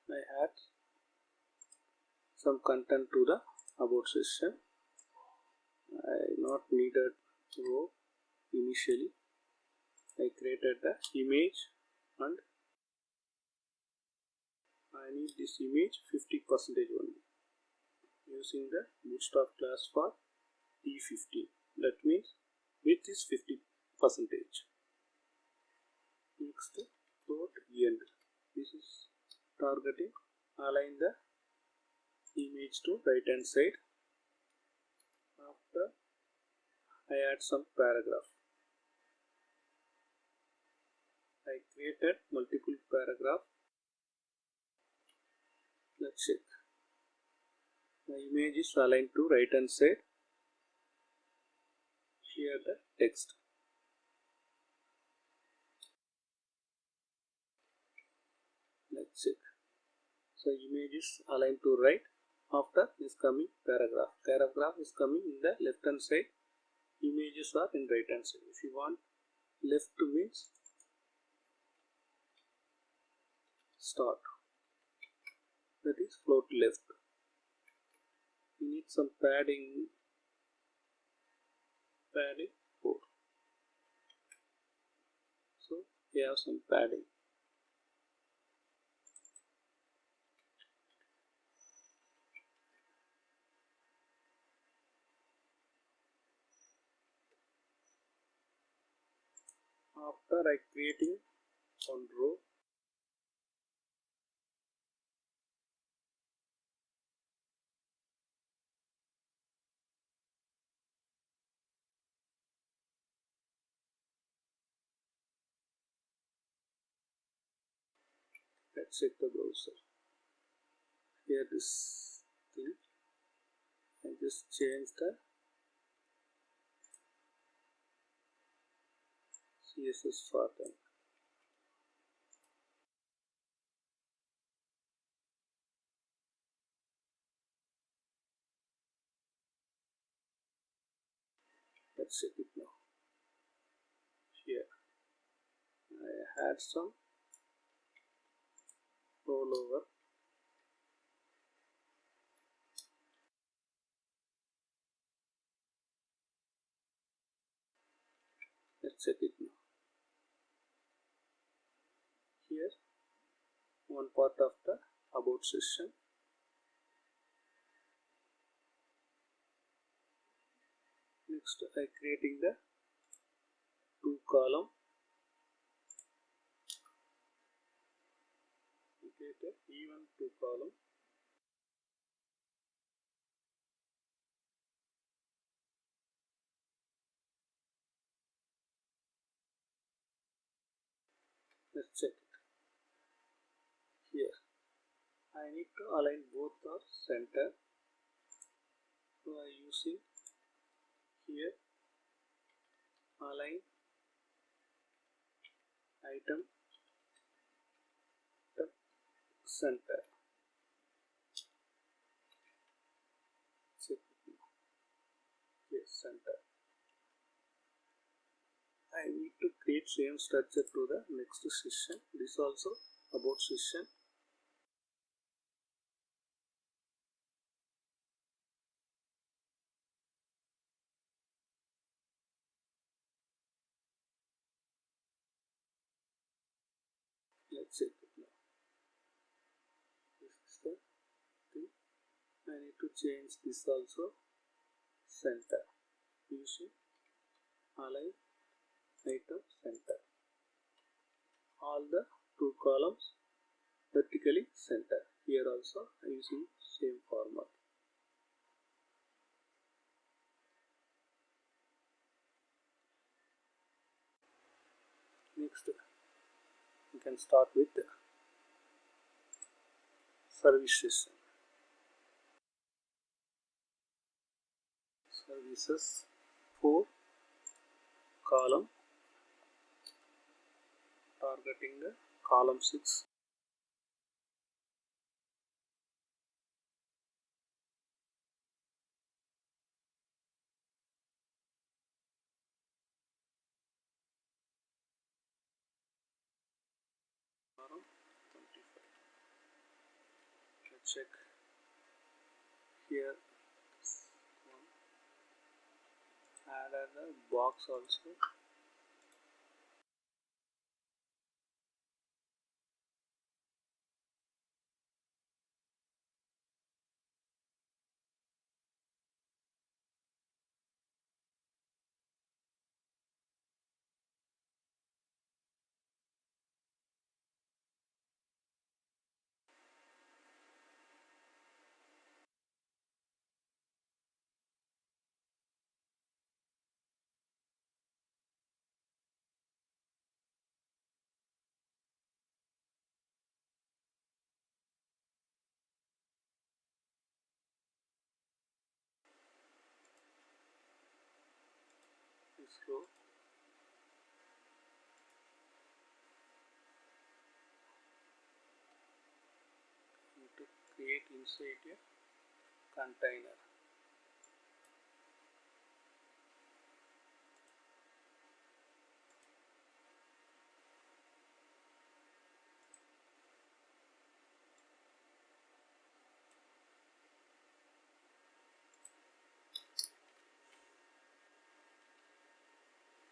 Speaker 2: I add some content to the about section. I not needed row initially. I created the image and I need this image 50% only using the Bootstrap class for T50. That means width is 50%. Next, dot end. This is targeting. Align the image to right hand side. After I add some paragraph. I created multiple paragraph. Let's check. The image is aligned to right hand side. Here the text. Let's check. So image is aligned to right. After is coming paragraph. Paragraph is coming in the left hand side. Images are in right hand side. If you want left means start. That is float left. We need some padding. Padding 4. So we have some padding. After I creating one row, let's check the browser. Here this thing, I just change the CSS for them. Let's check it now. Here I had some rollover. Let's check it now. Here one part of the about section. Next I creating the 2 column. Create a even 2 column. Let's check it. Here I need to align both are center. So I using here align item the center. Check it now. Yes, center. I need to create same structure to the next session. This also about session. Let's check it now. This is the thing. I need to change this also center using align item center. All the 2 columns vertically center. Here also I using same format. Next you can start with service session. Services 4 column targeting the column 6. Column 25. check here, add a box also. This row, need to create inside a container.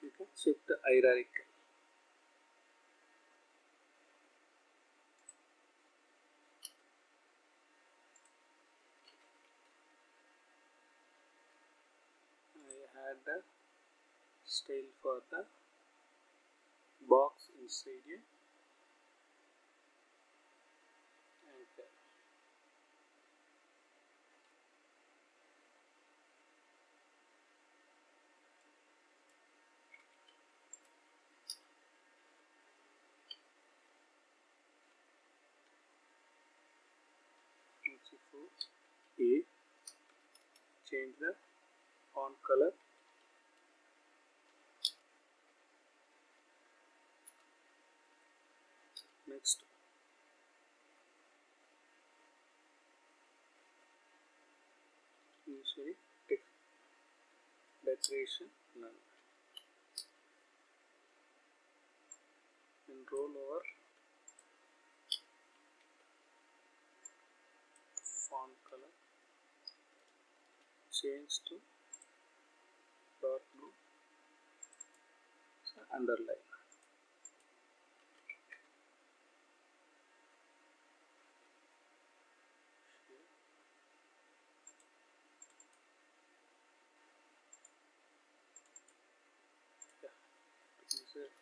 Speaker 2: You can check the hierarchy. I had the style for the box inside a anchor. For A, change the font color. Next, usually text decoration none, and roll over font color, change to dark blue, so underline.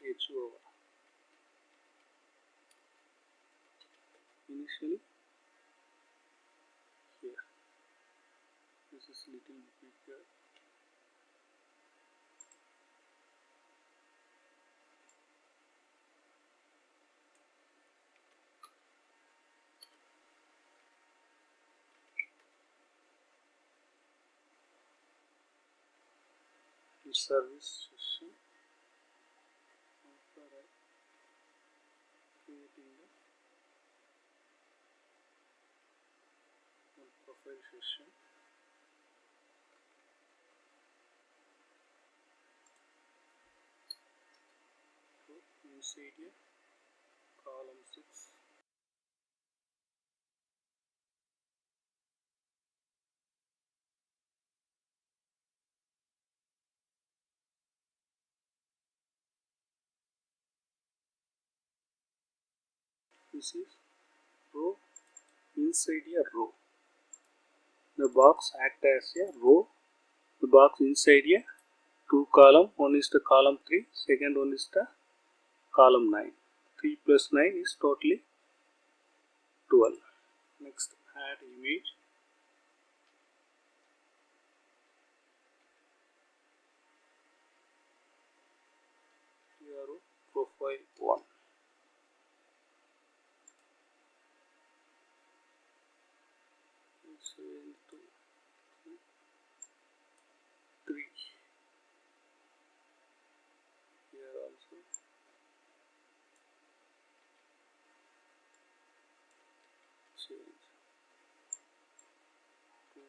Speaker 2: Edge over. Initially here, this is little bigger. In service session, after creating the profile session, so inside here column 6, this is row inside a row. The box act as a row. The box inside a 2 column. One is the column 3. Second one is the column 9. 3 plus 9 is totally 12. Next, add image. Here profile 1. So into 3. Here also change 2,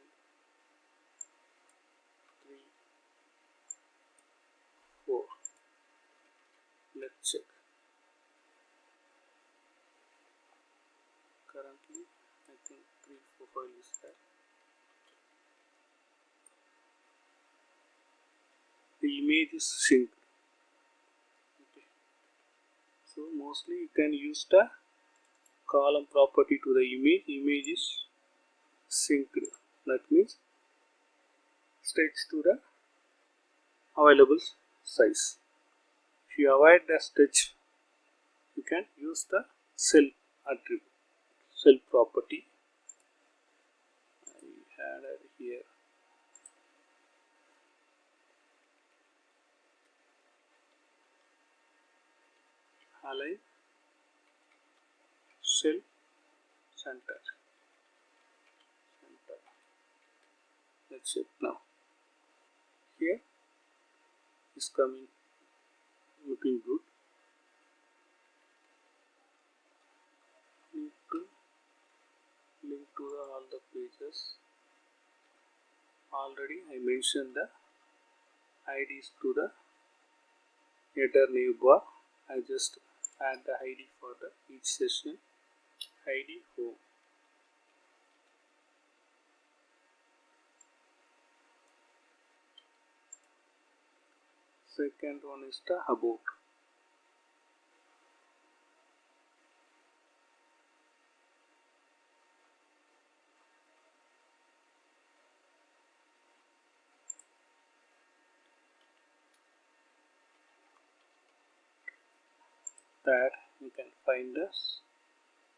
Speaker 2: 3, 4. Let's check. Currently I think 3 4 file is there. The image is synced. Okay. So mostly you can use the column property to the image. Image is synced. That means stretch to the available size. If you avoid the stretch, you can use the cell attribute, cell property. I had it here. Align cell center. That's it now. Here is coming looking good. Need to link to all the pages. Already I mentioned the IDs to the header new bar. I just add the ID for the each session. ID home. Second one is the about. That you can find the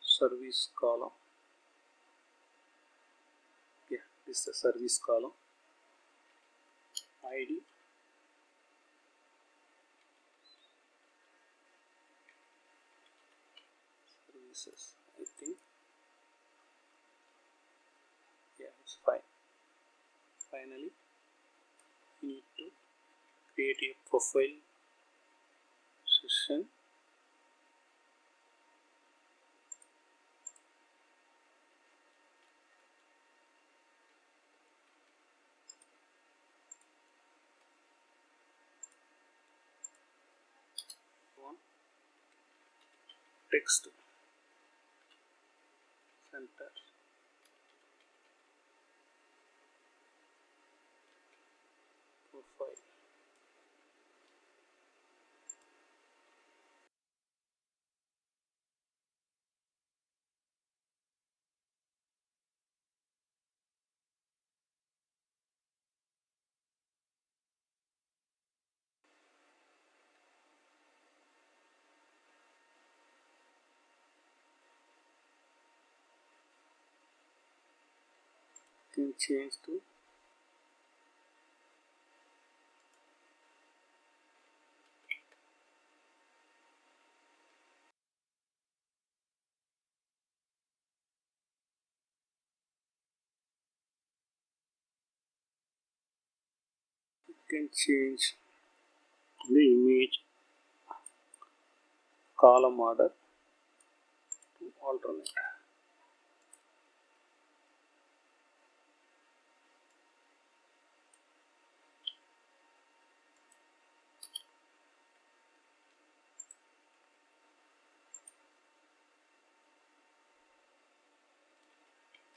Speaker 2: service column. Yeah, this is the service column. ID. Services. I think. Yeah, it's fine. Finally, you need to create a profile session. Text center profile. Can change to the image column order to alternate.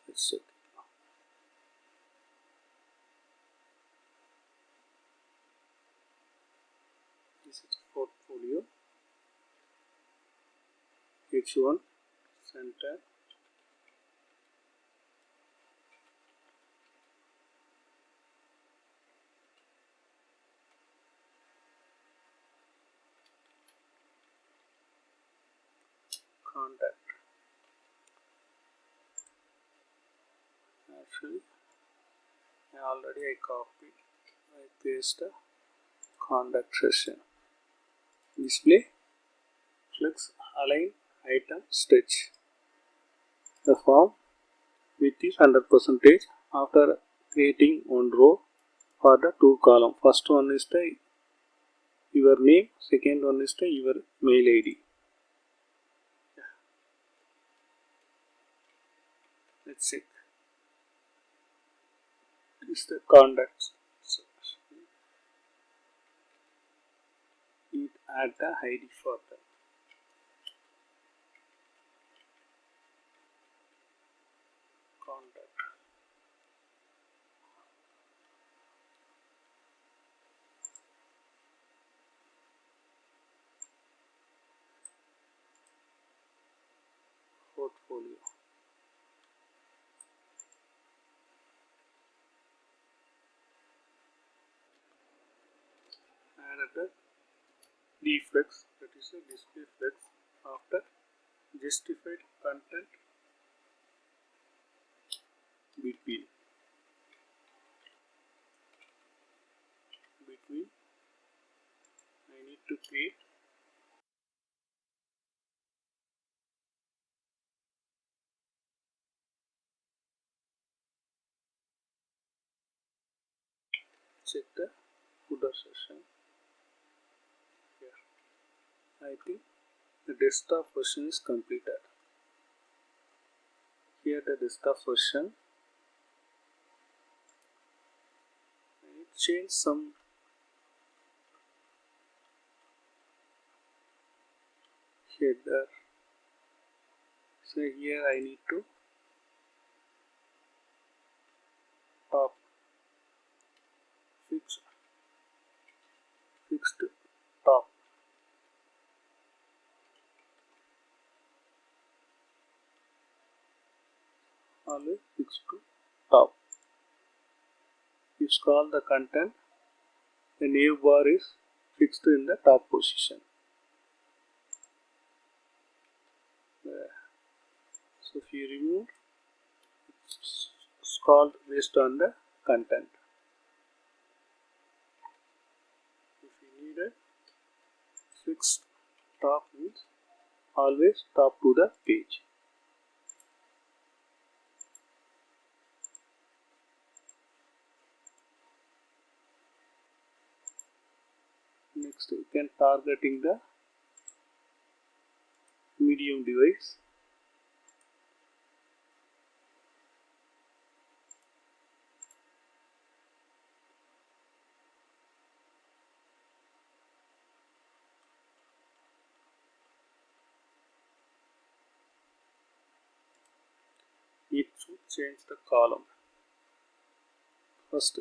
Speaker 2: That's it. This is portfolio. H1 center. Contact. Actually, I copied. I paste the contact session. Display flex align item stretch. The form width is 100% after creating one row for the two column. First one is the your name, second one is the your mail ID. That's it. This is the contacts. So, it add the ID for them. content. Portfolio. And at the deflex, that is a display flex after justified content between I need to create check the footer session here. I think the desktop version is completed. Here the desktop version. I need to change some header. So here I need to top fixed top. Always fixed to top. You scroll the content, the new bar is fixed in the top position. So if you remove, it's scrolled based on the content. If you need a fixed top, means always top to the page. Next you can targeting the medium device. It should change the column. First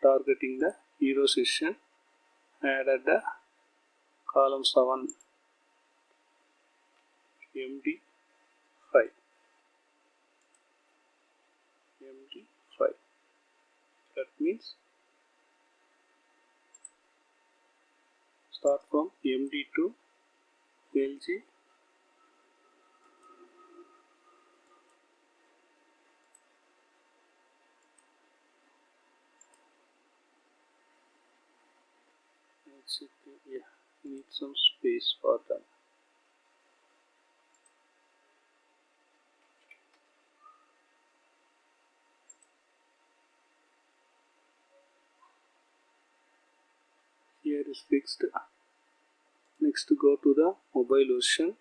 Speaker 2: targeting the hero session, added the column 7 MD5. That means start from MD to LG. Yeah, need some space for them. Here is fixed. Next go to the mobile version.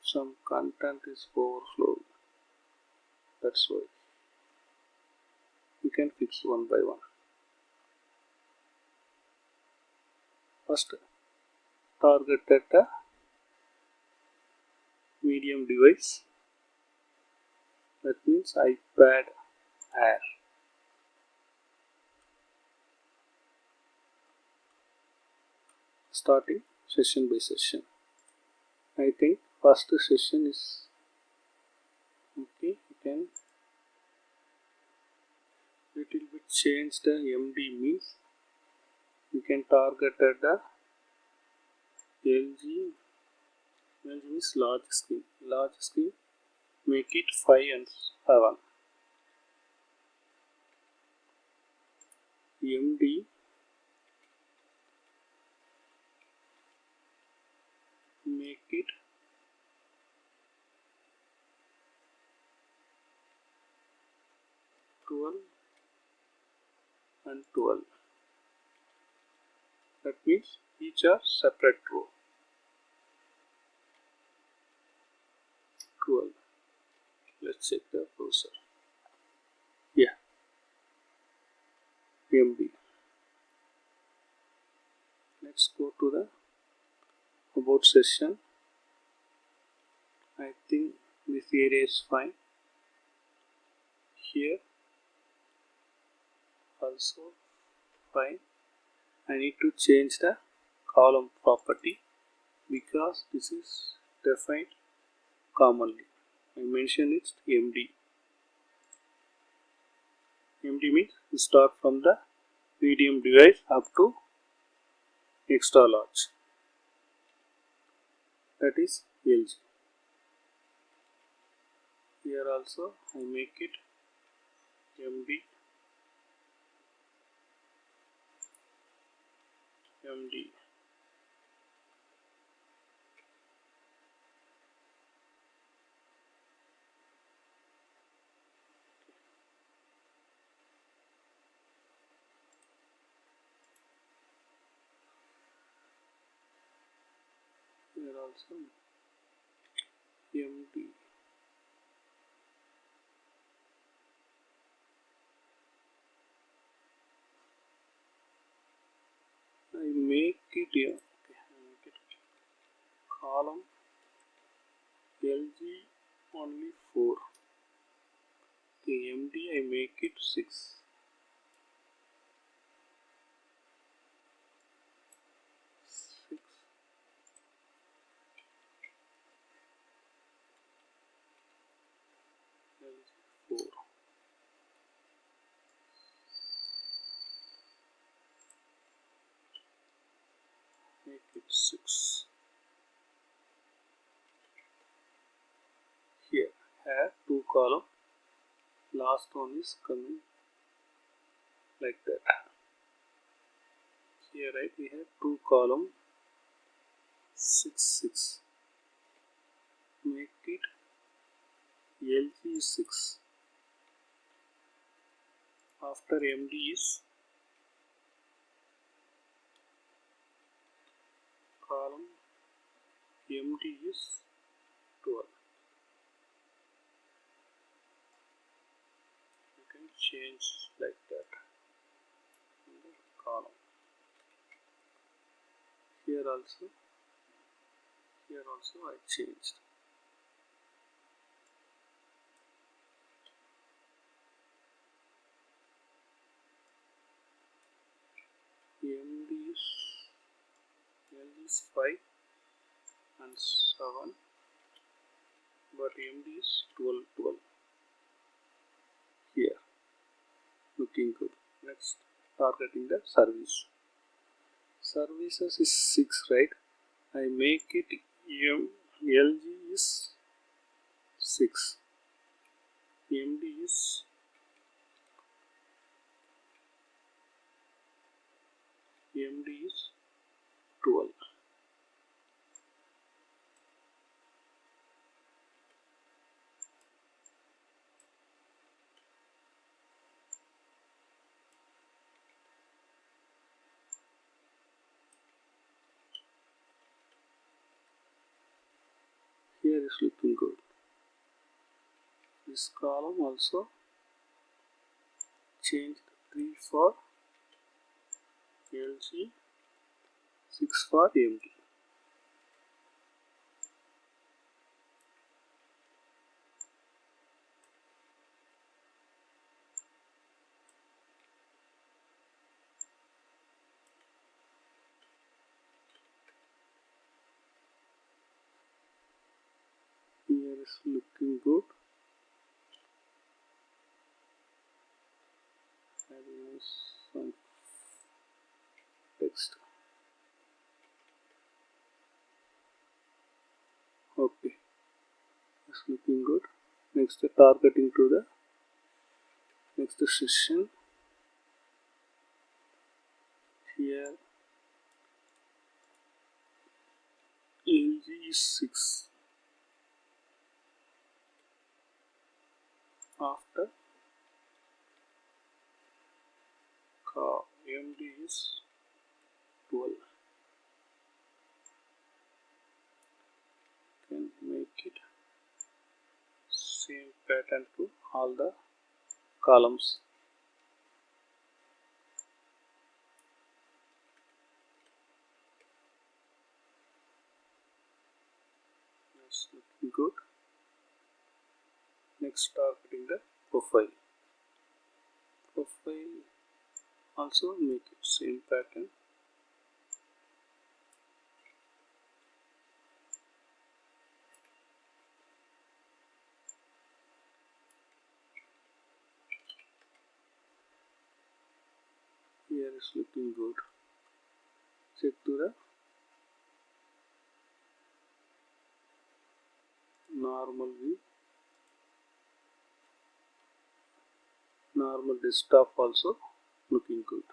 Speaker 2: Some content is overflow. That's why you can fix one by one. First targeted the medium device. That means iPad Air. Starting session by session. I think first session is okay. You can little bit change the MD, means you can target at the LG means large screen, make it 5 and 7. MD make it 12 and 12. That means each are separate row. 12. Let's check the browser. Yeah, MD. Let's go to the about session. I think this area is fine. Here also fine. I need to change the column property because this is defined commonly. I mentioned it MD. MD means you start from the medium device up to extra large. That is LG. Here also I make it MD. MD. Here also MD. I make it here. Okay, I make it column LG only 4. The MD I make it 6. 6. LG 4. Make it 6. Here have 2 column. Last one is coming like that. Here right we have 2 column 6 6. Make it LG 6. After MD is column MD is 12. You can change like that in the column. Here also I changed. MD is 5 and 7, but MD is 12. Here looking good. Next, targeting the service. Services is 6, right? I make it LG is 6. MD is 12. Here is looking good. This column also changed 3 for LG, 6 for MD. Here is looking good. I remove some text. Okay, it's looking good. Next, targeting to the next session. Here LG is 6. After MD is 12. Can make it same pattern to all the columns. good. Next, targeting the profile. Profile also make it same pattern. Here is looking good. Check to the normal view. Normal desktop also looking good.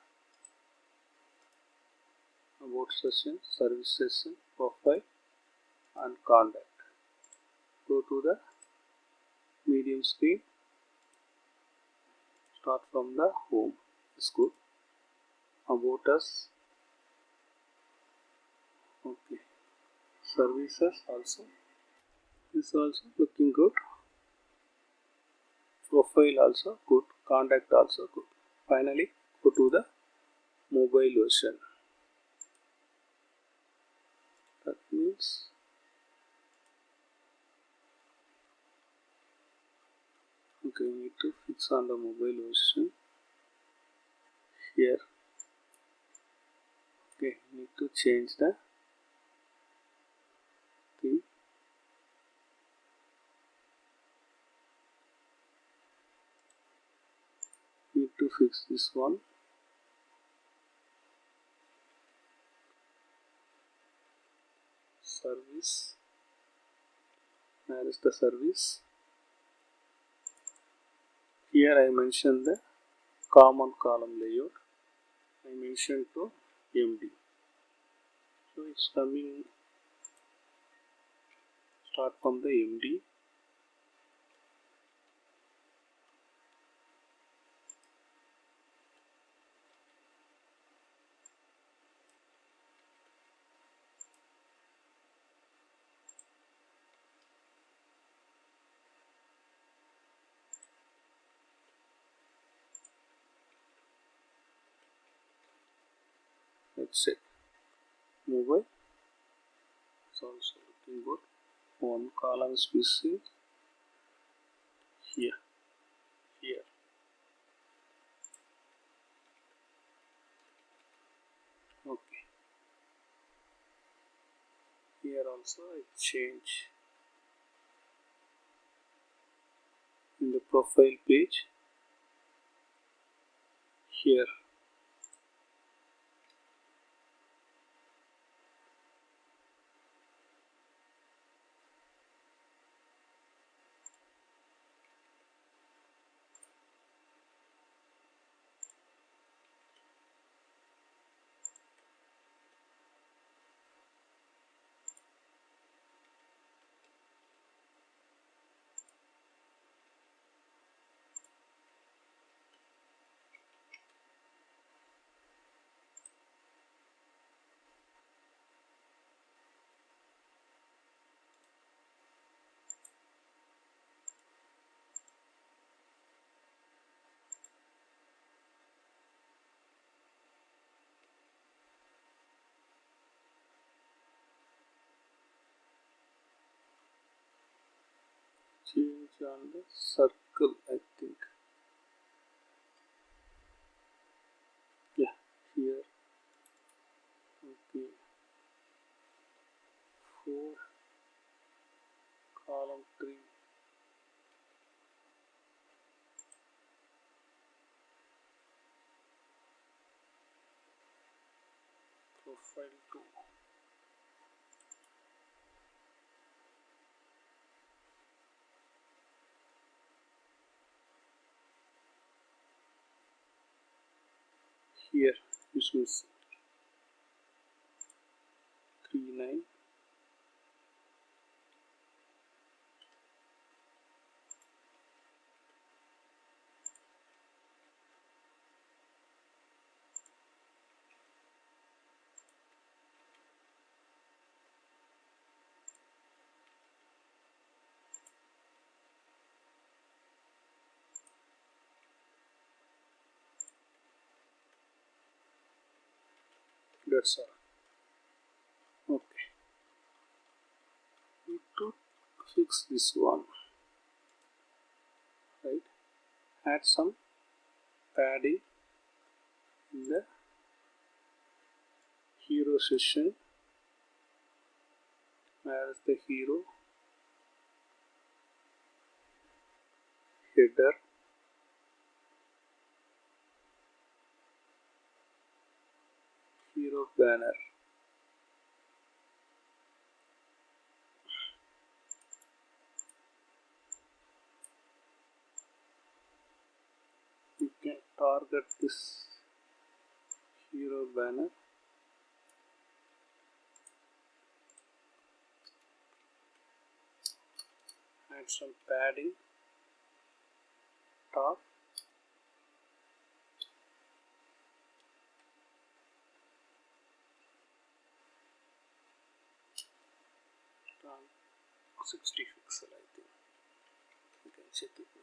Speaker 2: About session, service session, profile and contact. Go to the medium screen. Start from the home. It's good. About us. Okay. Services also. This also looking good. Profile also good. Contact also good. Finally, go to the mobile version. That means okay, we need to fix on the mobile version here. Okay, need to change the thing. Need to fix this one. Service. Where is the service? Here I mentioned the common column layout. I mentioned to MD. So it's coming. Start from the MD. That's it. Mobile. It's also looking good. One column is missing. Here. Here. Okay. Here also I change in the profile page. Here. Change on the circle, I think. Yeah, here. Okay. 4, column 3. Profile 2. Here is missing. 3, 9. That's all. Okay. Need to fix this one, right? Add some padding in the hero session. Where is the hero? Header. Hero banner. You can target this hero banner. Add some padding. Top. 60 pixel, I think. You can check it now.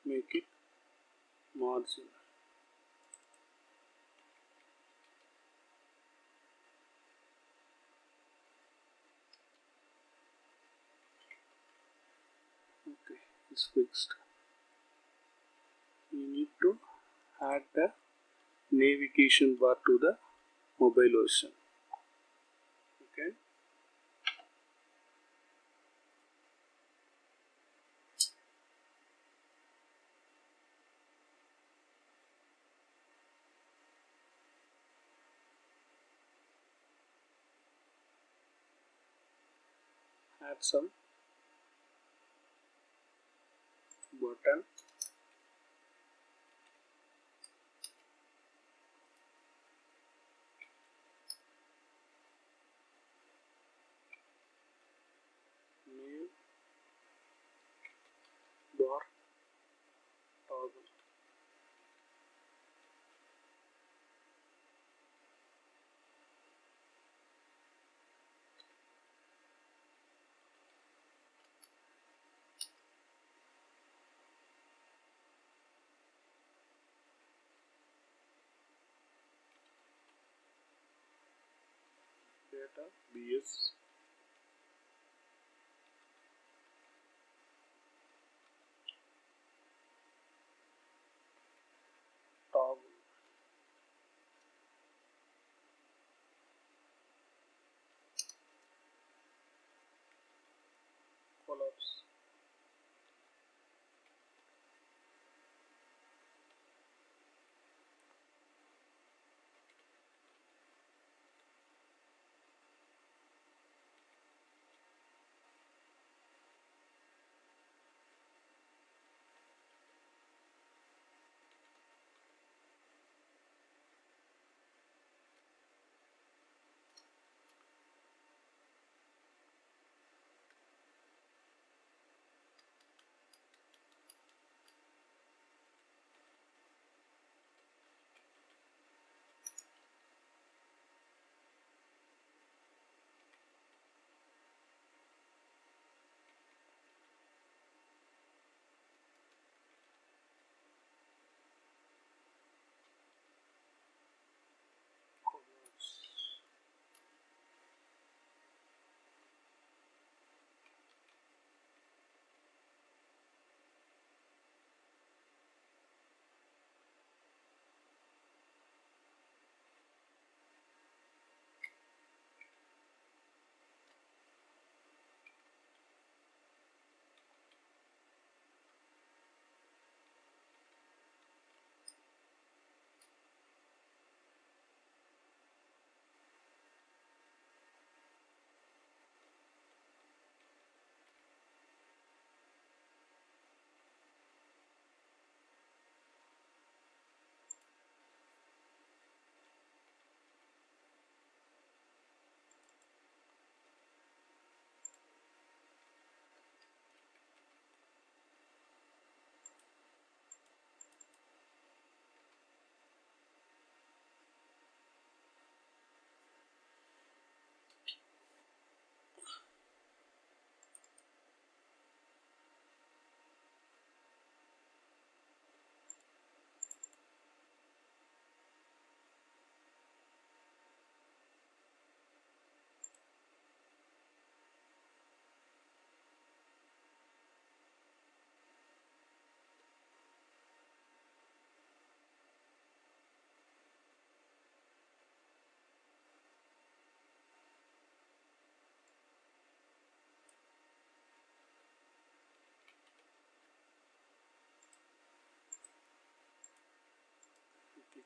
Speaker 2: Make it margin. Okay, it's fixed. You need to add the navigation bar to the mobile version. Okay. Add some button. New bar toggle. Data BS. Toggle. Collapse.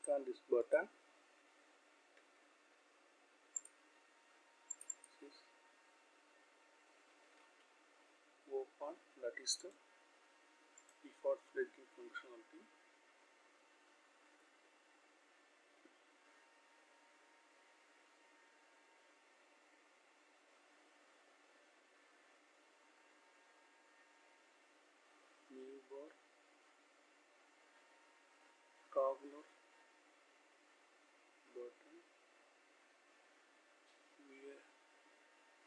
Speaker 2: on this button. This is open, that is the default flagging functionality. New bar, toggler button,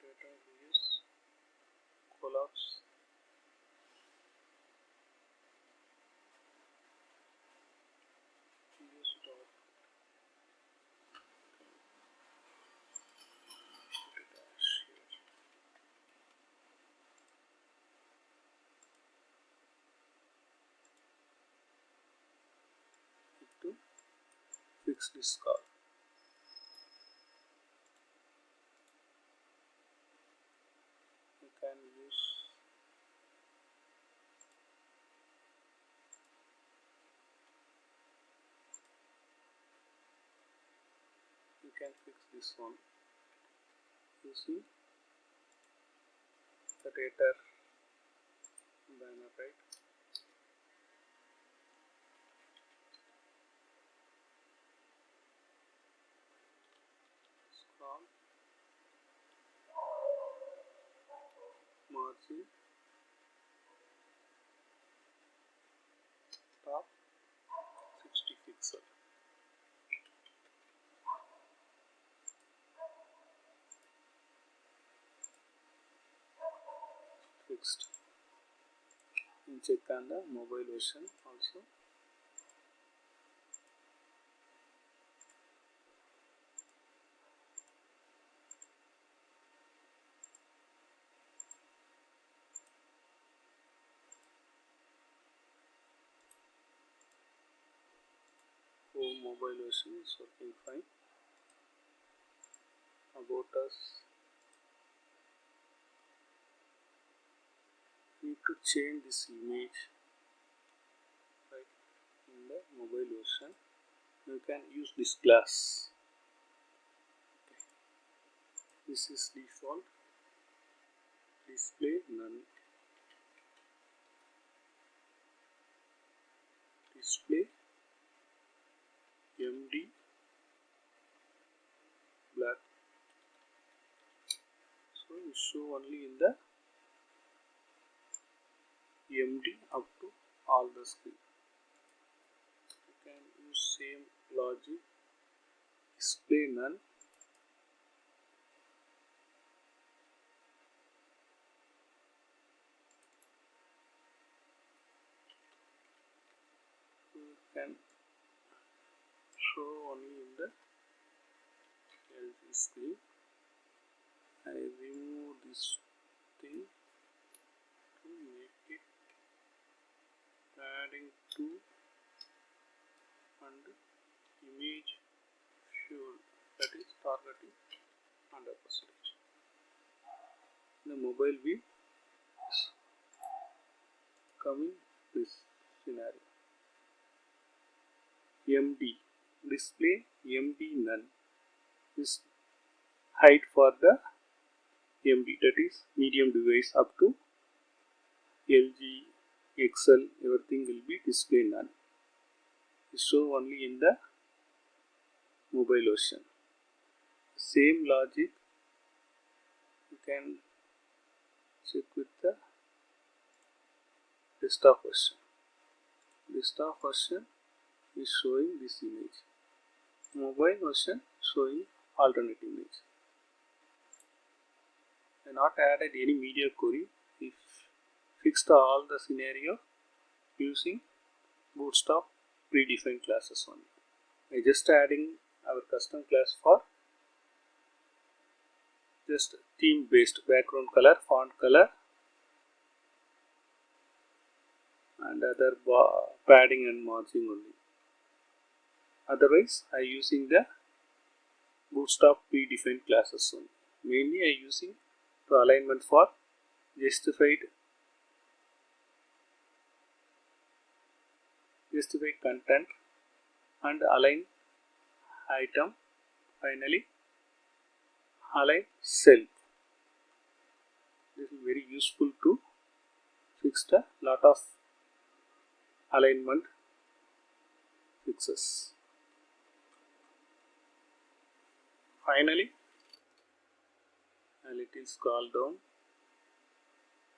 Speaker 2: data views, collapse, views dot data share. To fix this call. You can use fix this one using the data banner, right? Scroll, margin, top 60 pixel. Fixed. And check on the mobile version also. Mobile version is working fine. About us, need to change this image, right? In the mobile version, you can use this class. Okay. This is default. Display none. Display MD black. So you show only in the MD up to all the screen. You can use same logic. Display none. You can show only in the LG screen. I remove this thing to make it adding to and image fuel, that is targeting 100%. The mobile view is coming this scenario. MD display MD none is height for the MD, that is medium device up to LG, XL, everything will be display none. Show only in the mobile version. Same logic you can check with the desktop version. Desktop version is showing this image. Mobile version showing alternate image. I not added any media query. If fixed all the scenario using Bootstrap predefined classes only. I just adding our custom class for just theme based background color, font color and other padding and margin only. Otherwise I using the Bootstrap predefined classes only. Mainly I using the alignment for justified content and align item. Finally, align cell. This is very useful to fix a lot of alignment fixes. Finally, a little scroll down,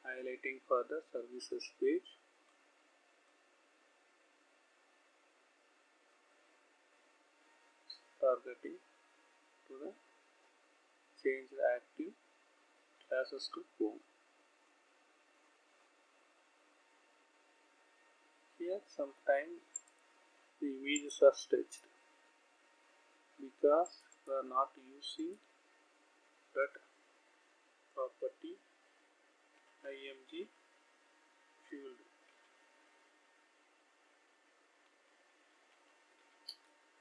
Speaker 2: highlighting for the services page. Targeting to the change the active classes to home. Here sometimes the images are stretched because we are not using that property img field.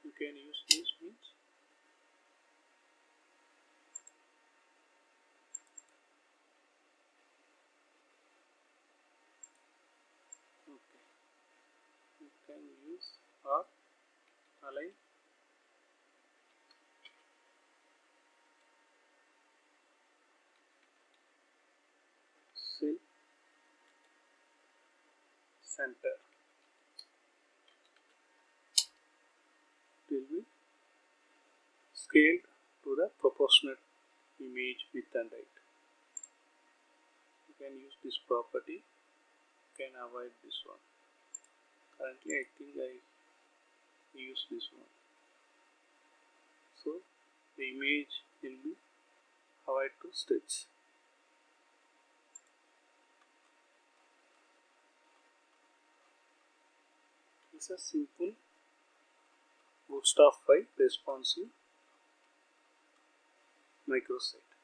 Speaker 2: You can use this means okay. You can use or align cell center. It will be scaled to the proportionate image width and height. You can use this property. You can avoid this one. Currently I think I use this one. So the image will be avoid to stretch. It's a simple Bootstrap 5 responsive microsite.